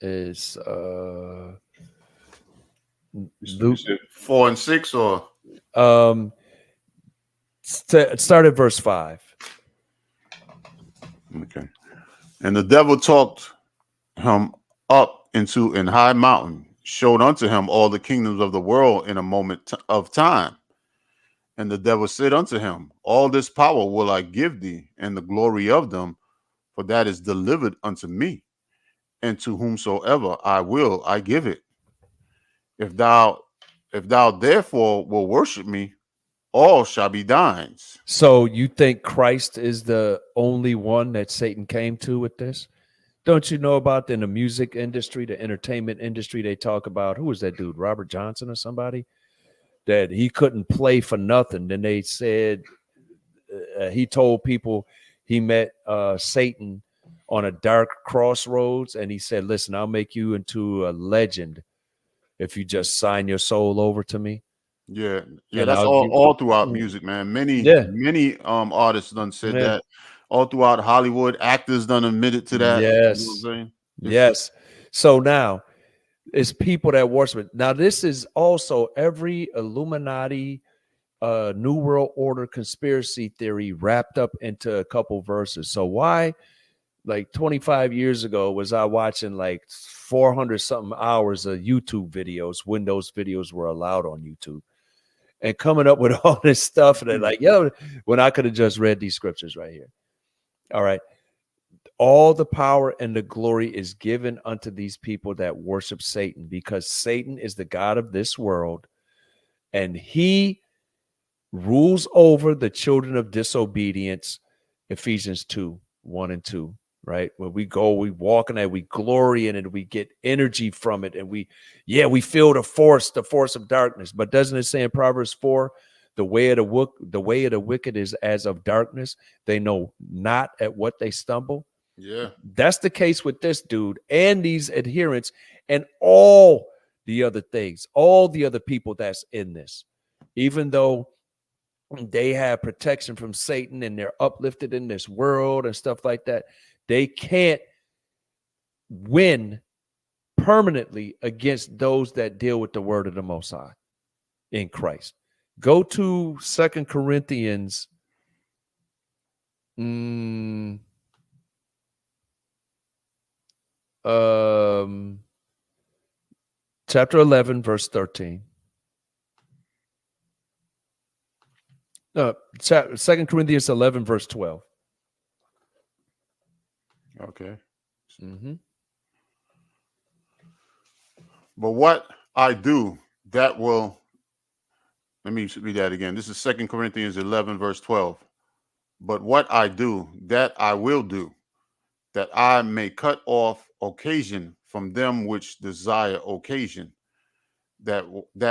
is Luke 4 and 6 or start at verse 5. Okay. And the devil talked him up into an high mountain, showed unto him all the kingdoms of the world in a moment of time. And the devil said unto him, all this power will I give thee, and the glory of them, for that is delivered unto me, and to whomsoever I will I give it. If thou therefore will worship me, all shall be thine. So you think Christ is the only one that Satan came to with this? Don't you know about in the music industry, the entertainment industry, they talk about, who was that dude, Robert Johnson or somebody, that he couldn't play for nothing. Then they said he told people he met Satan on a dark crossroads, and he said, listen, I'll make you into a legend if you just sign your soul over to me. Yeah, And that's all throughout music, man. Many artists done said that. All throughout Hollywood, actors done admitted to that. Yes. You know what I'm saying? Yes. So now it's people that worship it. Now, this is also every Illuminati, New World Order conspiracy theory wrapped up into a couple verses. So why, like 25 years ago, was I watching like 400 something hours of YouTube videos when those videos were allowed on YouTube, and coming up with all this stuff? And they're like, yo, when I could have just read these scriptures right here. All right. All the power and the glory is given unto these people that worship Satan, because Satan is the God of this world, and he rules over the children of disobedience. Ephesians 2:1-2, right? When we go, we walk in it, we glory in it, we get energy from it, and we feel the force of darkness. But doesn't it say in Proverbs 4, the way of the wicked is as of darkness? They know not at what they stumble. Yeah, that's the case with this dude and these adherents and all the other things, all the other people that's in this. Even though they have protection from Satan and they're uplifted in this world and stuff like that, they can't win permanently against those that deal with the word of the Most High in Christ. Go to 2 Corinthians chapter 11, verse 13. 2 Corinthians 11, verse 12. Okay. Mm-hmm. But what I do, that will, let me read that again. This is 2 Corinthians 11, verse 12. But what I do, that I will do, that I may cut off occasion from them which desire occasion, that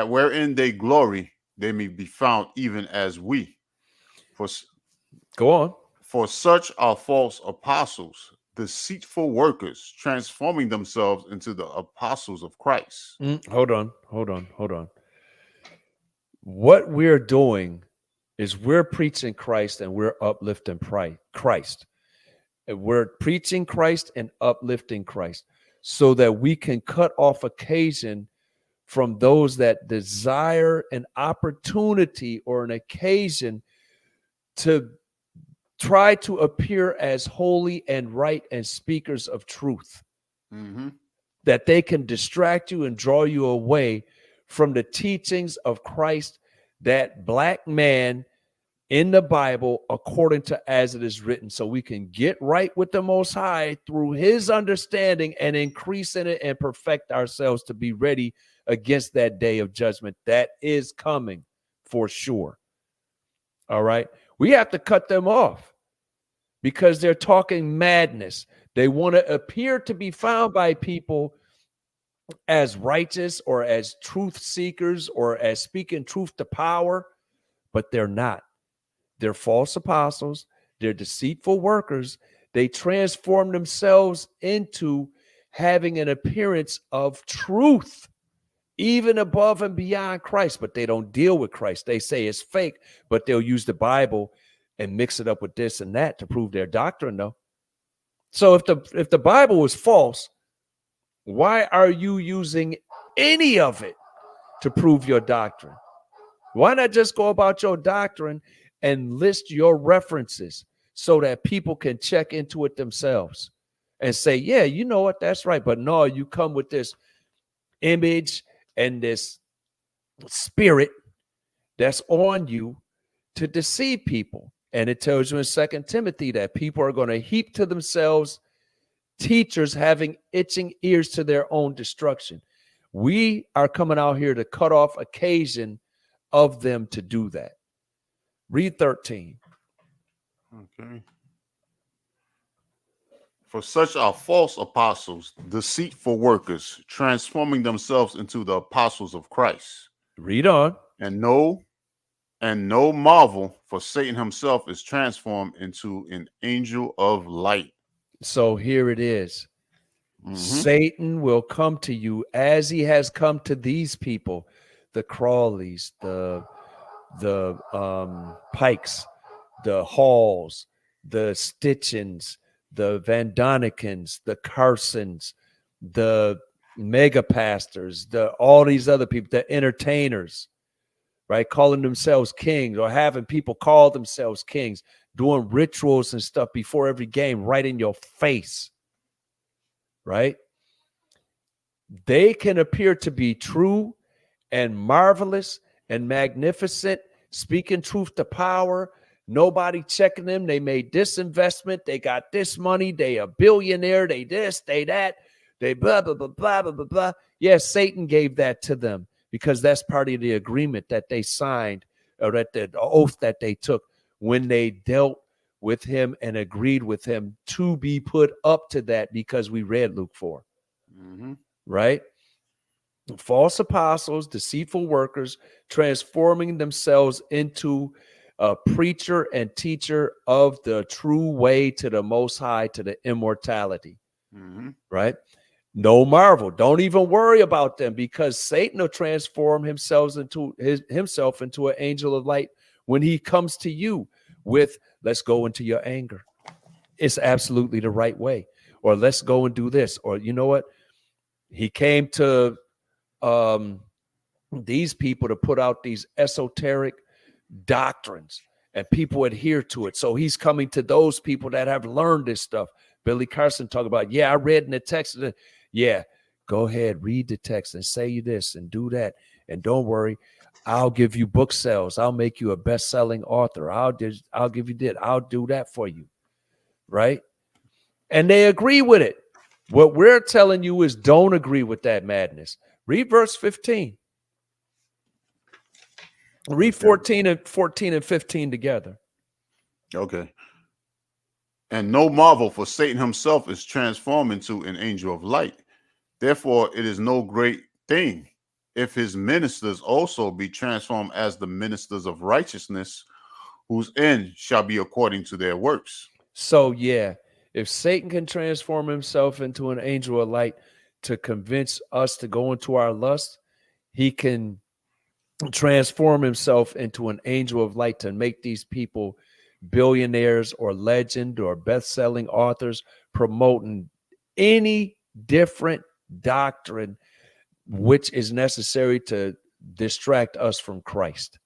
wherein they glory, they may be found even as we. Go on. For such are false apostles, deceitful workers, transforming themselves into the apostles of Christ. Hold on. What we're doing is we're preaching Christ and we're uplifting Christ. And we're preaching Christ and uplifting Christ so that we can cut off occasion from those that desire an opportunity or an occasion to try to appear as holy and right and speakers of truth. Mm-hmm. That they can distract you and draw you away from the teachings of Christ, that black man in the Bible according to as it is written, so we can get right with the Most High through his understanding and increase in it and perfect ourselves to be ready against that day of judgment that is coming for sure. All right. We have to cut them off because they're talking madness. They want to appear to be found by people as righteous or as truth seekers or as speaking truth to power, but they're not. They're false apostles. They're deceitful workers. They transform themselves into having an appearance of truth, even above and beyond Christ, but they don't deal with Christ. They say it's fake, but they'll use the Bible and mix it up with this and that to prove their doctrine, though. So if the Bible is false, why are you using any of it to prove your doctrine? Why not just go about your doctrine and list your references so that people can check into it themselves and say, yeah, you know what, that's right. But no, you come with this image and this spirit that's on you to deceive people. And it tells you in 2 Timothy that people are going to heap to themselves teachers having itching ears to their own destruction. We are coming out here to cut off occasion of them to do that. Read 13. Okay. For such are false apostles, deceitful workers, transforming themselves into the apostles of Christ. Read on. And no marvel, for Satan himself is transformed into an angel of light. So here it is. Satan will come to you as he has come to these people, the Crawleys, the Pikes, the Halls, the Stitchens, the Van Donikens, the Carsons, the mega pastors, all these other people, the entertainers, right? Calling themselves kings or having people call themselves kings, doing rituals and stuff before every game right in your face, right? They can appear to be true and marvelous and magnificent, speaking truth to power. Nobody checking them. They made this investment. They got this money. They a billionaire. They this, they that. They blah, blah, blah, blah, blah, blah, blah. Yes, Satan gave that to them because that's part of the agreement that they signed or that the oath that they took when they dealt with him and agreed with him to be put up to that because we read Luke 4. Right? False apostles, deceitful workers, transforming themselves into a preacher and teacher of the true way to the Most High, to the immortality. Right? No marvel. Don't even worry about them because Satan will transform himself into an angel of light when he comes to you with, let's go into your anger. It's absolutely the right way. Or let's go and do this. Or you know what? He came to these people to put out these esoteric doctrines and people adhere to it. So he's coming to those people that have learned this stuff. Billy Carson talked about, I read in the text. Yeah, go ahead, read the text and say this and do that. And don't worry, I'll give you book sales. I'll make you a best-selling author. I'll give you that. I'll do that for you. Right? And they agree with it. What we're telling you is don't agree with that madness. Read verse 15. Read 14 and 15 together. Okay. And no marvel, for Satan himself is transformed into an angel of light. Therefore, it is no great thing if his ministers also be transformed as the ministers of righteousness, whose end shall be according to their works. So, if Satan can transform himself into an angel of light to convince us to go into our lust, he can transform himself into an angel of light to make these people billionaires or legend or best-selling authors promoting any different doctrine which is necessary to distract us from Christ.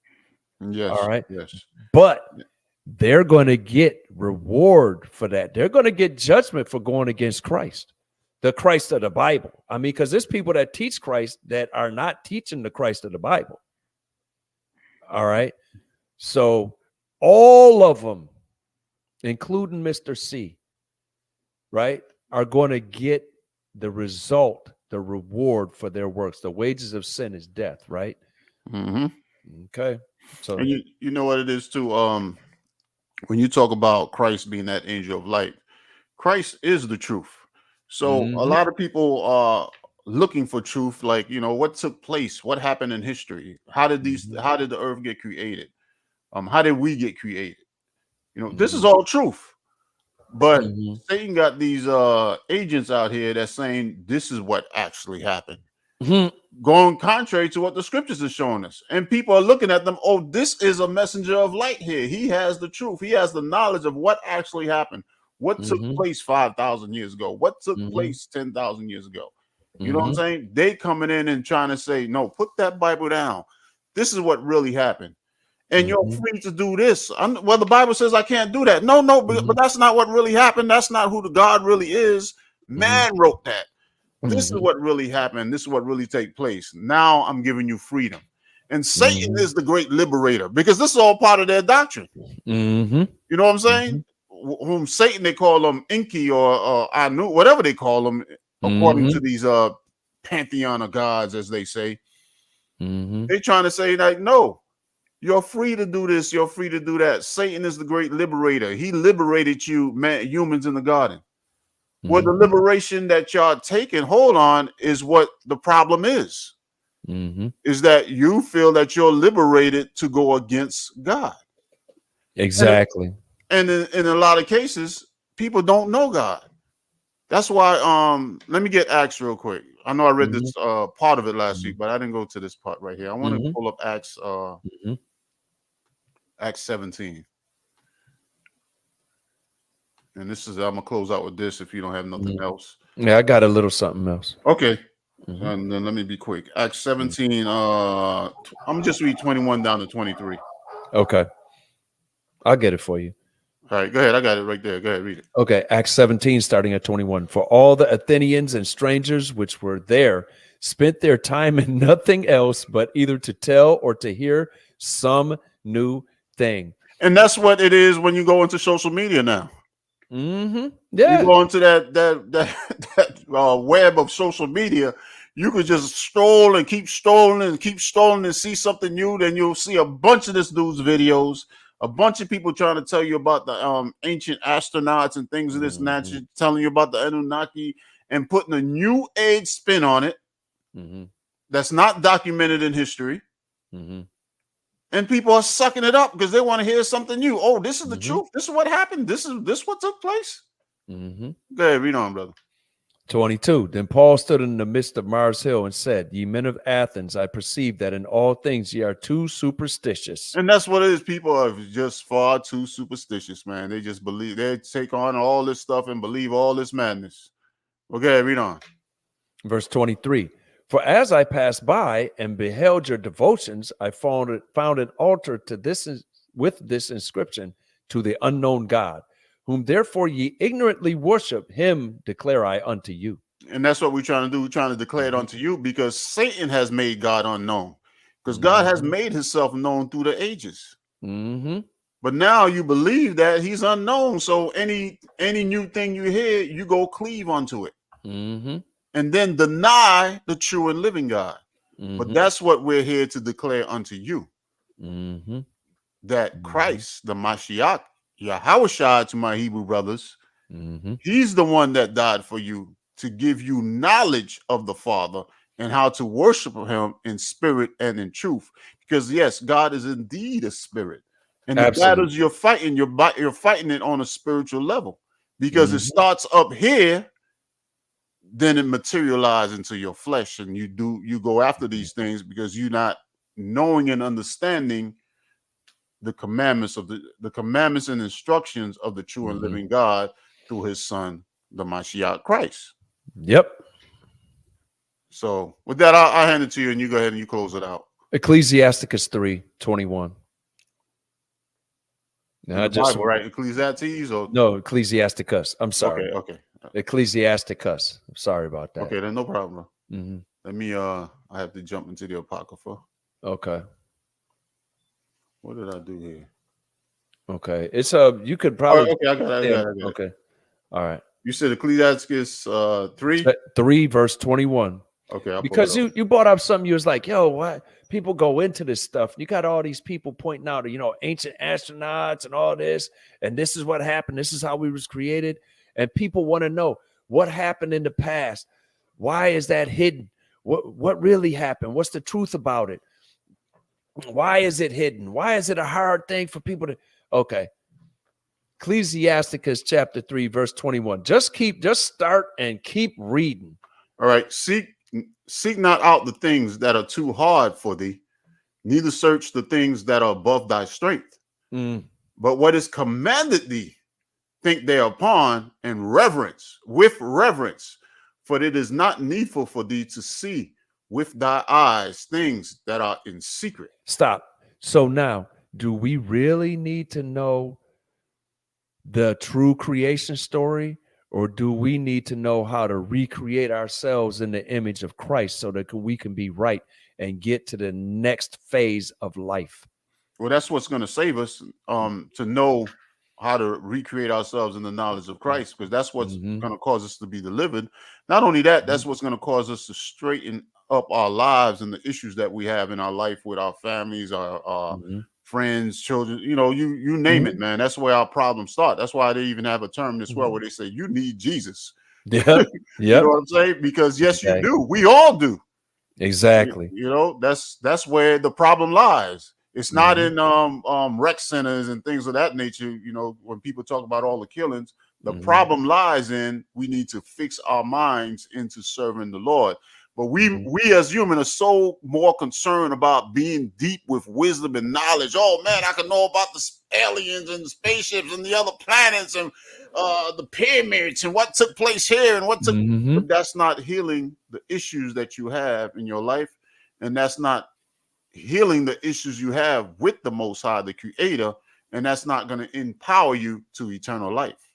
Yes. All right. Yes. But they're going to get reward for that. They're going to get judgment for going against Christ, the Christ of the Bible. I mean, because there's people that teach Christ that are not teaching the Christ of the Bible. All right. So all of them, including Mr. C, right, are going to get the result, the reward for their works. The wages of sin is death, right? Mm-hmm. Okay. So, and you know what it is too. When you talk about Christ being that angel of light, Christ is the truth. So a lot of people are looking for truth, like, you know, what took place, what happened in history, how did the earth get created, how did we get created? You know, this is all truth. But Satan got these agents out here that's saying this is what actually happened, going contrary to what the scriptures are showing us. And people are looking at them, oh, this is a messenger of light here. He has the truth. He has the knowledge of what actually happened. What took place 5,000 years ago? What took place 10,000 years ago? You know what I'm saying? They coming in and trying to say, no, put that Bible down. This is what really happened. And you're free to do this. Well, the Bible says I can't do that. No, but that's not what really happened. That's not who the God really is. Man wrote that. This is what really happened. This is what really take place. Now I'm giving you freedom. And Satan is the great liberator, because this is all part of their doctrine. You know what I'm saying? Whom Satan, they call them Enki or Anu, whatever they call them, according to these pantheon of gods, as they say. They're trying to say, like, no, you're free to do this. You're free to do that. Satan is the great liberator. He liberated you, humans in the garden. Well, the liberation that y'all taking hold on is what the problem is. Is that you feel that you're liberated to go against God. Exactly. And in a lot of cases, people don't know God. That's why, let me get Acts real quick. I know I read this part of it last week, but I didn't go to this part right here. I want to pull up Acts, Acts 17. And this is, I'm gonna close out with this if you don't have nothing else. Yeah, I got a little something else. Okay. And then let me be quick. Acts 17, I'm just read 21 down to 23. Okay. I'll get it for you. All right, go ahead. I got it right there. Go ahead, read it. Okay, Acts 17, starting at 21. For all the Athenians and strangers which were there spent their time in nothing else but either to tell or to hear some new thing. And that's what it is when you go into social media now. Yeah. You go into that web of social media, you could just stroll and keep strolling and see something new. Then you'll see a bunch of this dude's videos, a bunch of people trying to tell you about the ancient astronauts and things of this nature, telling you about the Anunnaki and putting a new age spin on it that's not documented in history. And people are sucking it up because they want to hear something new. Oh, this is the truth. This is what happened. This what took place. Go ahead, read on, brother. 22. Then Paul stood in the midst of Mars Hill and said, Ye men of Athens, I perceive that in all things ye are too superstitious. And that's what it is. People are just far too superstitious, man. They just believe, they take on all this stuff and believe all this madness. Okay, read on. Verse 23. For as I passed by and beheld your devotions, I found an altar to this with this inscription, to the unknown God, whom therefore ye ignorantly worship, him declare I unto you. And that's what we're trying to do. We're trying to declare it unto you, because Satan has made God unknown, because God has made himself known through the ages. But now you believe that he's unknown. So any new thing you hear, you go cleave unto it. And then deny the true and living God. But that's what we're here to declare unto you. That Christ, the Mashiach, Yahushua to my Hebrew brothers, he's the one that died for you, to give you knowledge of the Father and how to worship him in spirit and in truth. Because yes, God is indeed a spirit. And the battles you're fighting, you're fighting it on a spiritual level, because it starts up here, then it materializes into your flesh, and you go after these things because you're not knowing and understanding the commandments of the commandments and instructions of the true and living God through his son, the Mashiach Christ. Yep. So with that, I'll hand it to you, and you go ahead and you close it out. Ecclesiasticus 3:21. Now, Bible, right? Ecclesiastes or no, Ecclesiasticus. I'm sorry. Okay. Ecclesiasticus. I'm sorry about that. Okay, then no problem. Let me I have to jump into the Apocrypha. Okay. What did I do here? Okay, it's you could Oh, probably okay, I got it. okay, all right. You said Ecclesiastes 3. 3 verse 21. Okay, I'll pull it Because up. you brought up something, you was like, yo, why people go into this stuff? You got all these people pointing out, ancient astronauts and all this, and this is what happened. This is how we was created, and people want to know what happened in the past. Why is that hidden? What really happened? What's the truth about it? Why is it hidden? Why is it a hard thing for people to? Okay, Ecclesiasticus chapter 3 verse 21. Just start and keep reading. All right, seek not out the things that are too hard for thee, neither search the things that are above thy strength. But what is commanded thee, think thereupon, and with reverence, for it is not needful for thee to see with thy eyes things that are in secret. Stop. So now, do we really need to know the true creation story, or do we need to know how to recreate ourselves in the image of Christ so that we can be right and get to the next phase of life? Well, that's what's going to save us, to know how to recreate ourselves in the knowledge of Christ, because that's what's going to cause us to be delivered. Not only that, that's what's going to cause us to straighten up our lives and the issues that we have in our life with our families, our friends, children, you name it, man. That's where our problems start. That's why they even have a term in this world where they say you need Jesus. Yeah. You know what I'm saying? Because yes, you do. We all do. Exactly. That's where the problem lies. It's not in rec centers and things of that nature. When people talk about all the killings, the problem lies in we need to fix our minds into serving the Lord. But we as humans are so more concerned about being deep with wisdom and knowledge. Oh man, I can know about the aliens and the spaceships and the other planets and the pyramids and what took place here and what took. But that's not healing the issues that you have in your life, and that's not healing the issues you have with the Most High, the Creator, and that's not going to empower you to eternal life.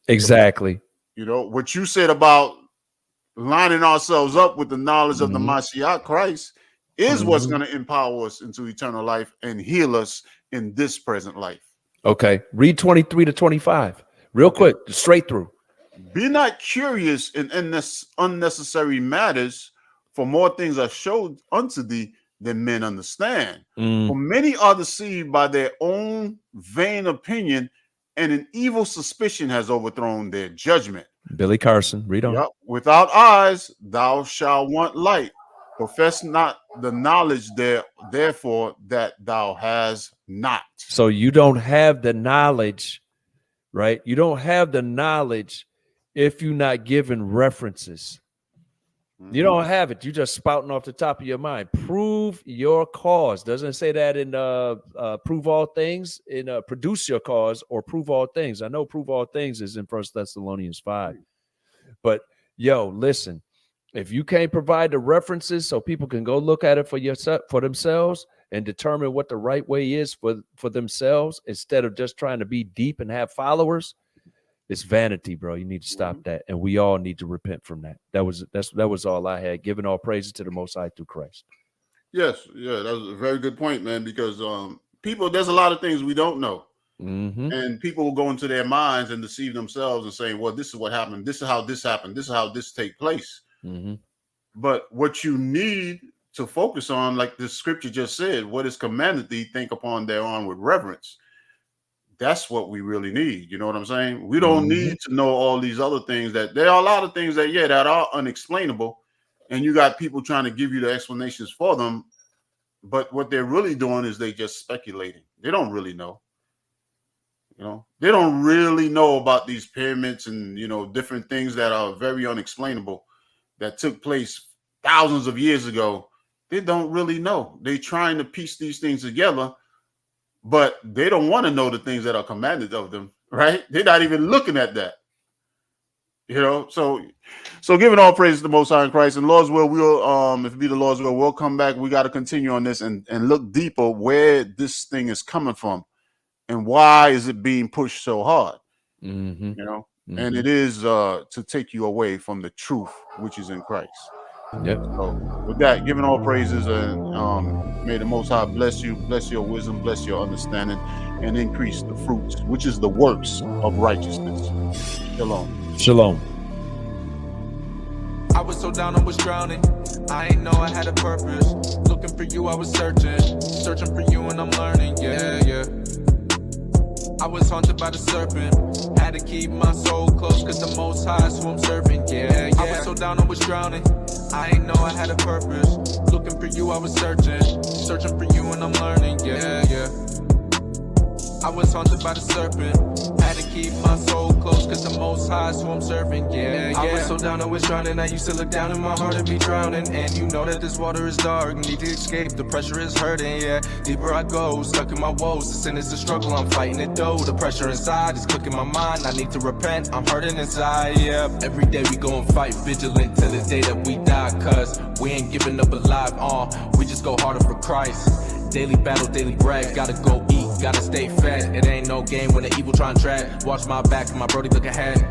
Exactly. What you said about lining ourselves up with the knowledge of the Messiah Christ is what's going to empower us into eternal life and heal us in this present life. Okay, read 23 to 25 real quick, straight through. Be not curious in unnecessary matters, for more things are showed unto thee than men understand. For many are deceived by their own vain opinion, and an evil suspicion has overthrown their judgment. Billy Carson, read on. Yep. Without eyes, thou shalt want light. Profess not the knowledge therefore that thou hast not. So you don't have the knowledge, right? You don't have the knowledge if you're not given references. You don't have it. You're just spouting off the top of your mind. Prove your cause. Doesn't it say that in prove all things, in produce your cause or prove all things. I know prove all things is in 1 Thessalonians 5. But listen, if you can't provide the references so people can go look at it for themselves and determine what the right way is for themselves, instead of just trying to be deep and have followers, it's vanity, bro. You need to stop that, and we all need to repent from that. That was all I had. Giving all praises to the Most High through Christ. Yes, that was a very good point, man. Because there's a lot of things we don't know, and people will go into their minds and deceive themselves and say, "Well, this is what happened. This is how this happened. This is how this take place." But what you need to focus on, like the scripture just said, what is commanded thee, think upon thereon with reverence. That's what we really need. You know what I'm saying? We don't need to know all these other things. That there are a lot of things that are unexplainable, and you got people trying to give you the explanations for them. But what they're really doing is they just speculating. They don't really know. They don't really know about these pyramids and different things that are very unexplainable that took place thousands of years ago. They don't really know. They're trying to piece these things together. But they don't want to know the things that are commanded of them, right? They're not even looking at that. So giving all praise to the Most High in Christ, and Lord's will, we'll if it be the Lord's will, we'll come back. We got to continue on this and look deeper where this thing is coming from and why is it being pushed so hard. And it is to take you away from the truth which is in Christ. Yep. So with that, giving all praises, and may the Most High bless you, bless your wisdom, bless your understanding, and increase the fruits, which is the works of righteousness. Shalom. Shalom. I was so down, I was drowning. I ain't know I had a purpose. Looking for you, I was searching for you, and I'm learning. Yeah. I was haunted by the serpent. Had to keep my soul close, cause the Most High is who I'm serving. Yeah. I was so down, I was drowning. I ain't know I had a purpose. Looking for you, I was searching for you, and I'm learning. Yeah. I was haunted by the serpent. Had to keep my soul close, cause the Most High is who I'm serving. Yeah. I was so down, I was drowning. I used to look down in my heart and be drowning. And you know that this water is dark, need to escape, the pressure is hurting. Yeah, deeper I go, stuck in my woes. The sin is a struggle, I'm fighting it though. The pressure inside is cooking my mind. I need to repent, I'm hurting inside. Yeah, every day we go and fight, vigilant till the day that we die. Cause we ain't giving up alive, we just go harder for Christ. Daily battle, daily bread, gotta go eat, gotta stay fed. It ain't no game when the evil try and tread. Watch my back and my brody look ahead.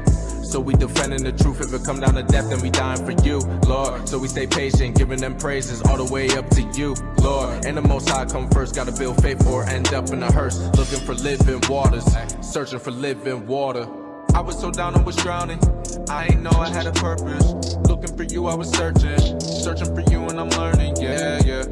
So we defending the truth. If it come down to death, then we dying for you, Lord. So we stay patient, giving them praises all the way up to you, Lord. And the Most High come first, gotta build faith or end up in a hearse. Looking for living waters, searching for living water. I was so down, I was drowning. I ain't know I had a purpose. Looking for you, I was searching for you, and I'm learning. Yeah.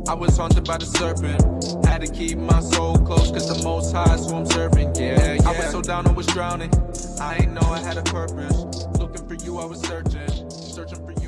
I was haunted by the serpent. Had to keep my soul close, cause the Most High is who I'm serving. Yeah. I was so down, I was drowning. I ain't know I had a purpose. Looking for you, I was searching for you.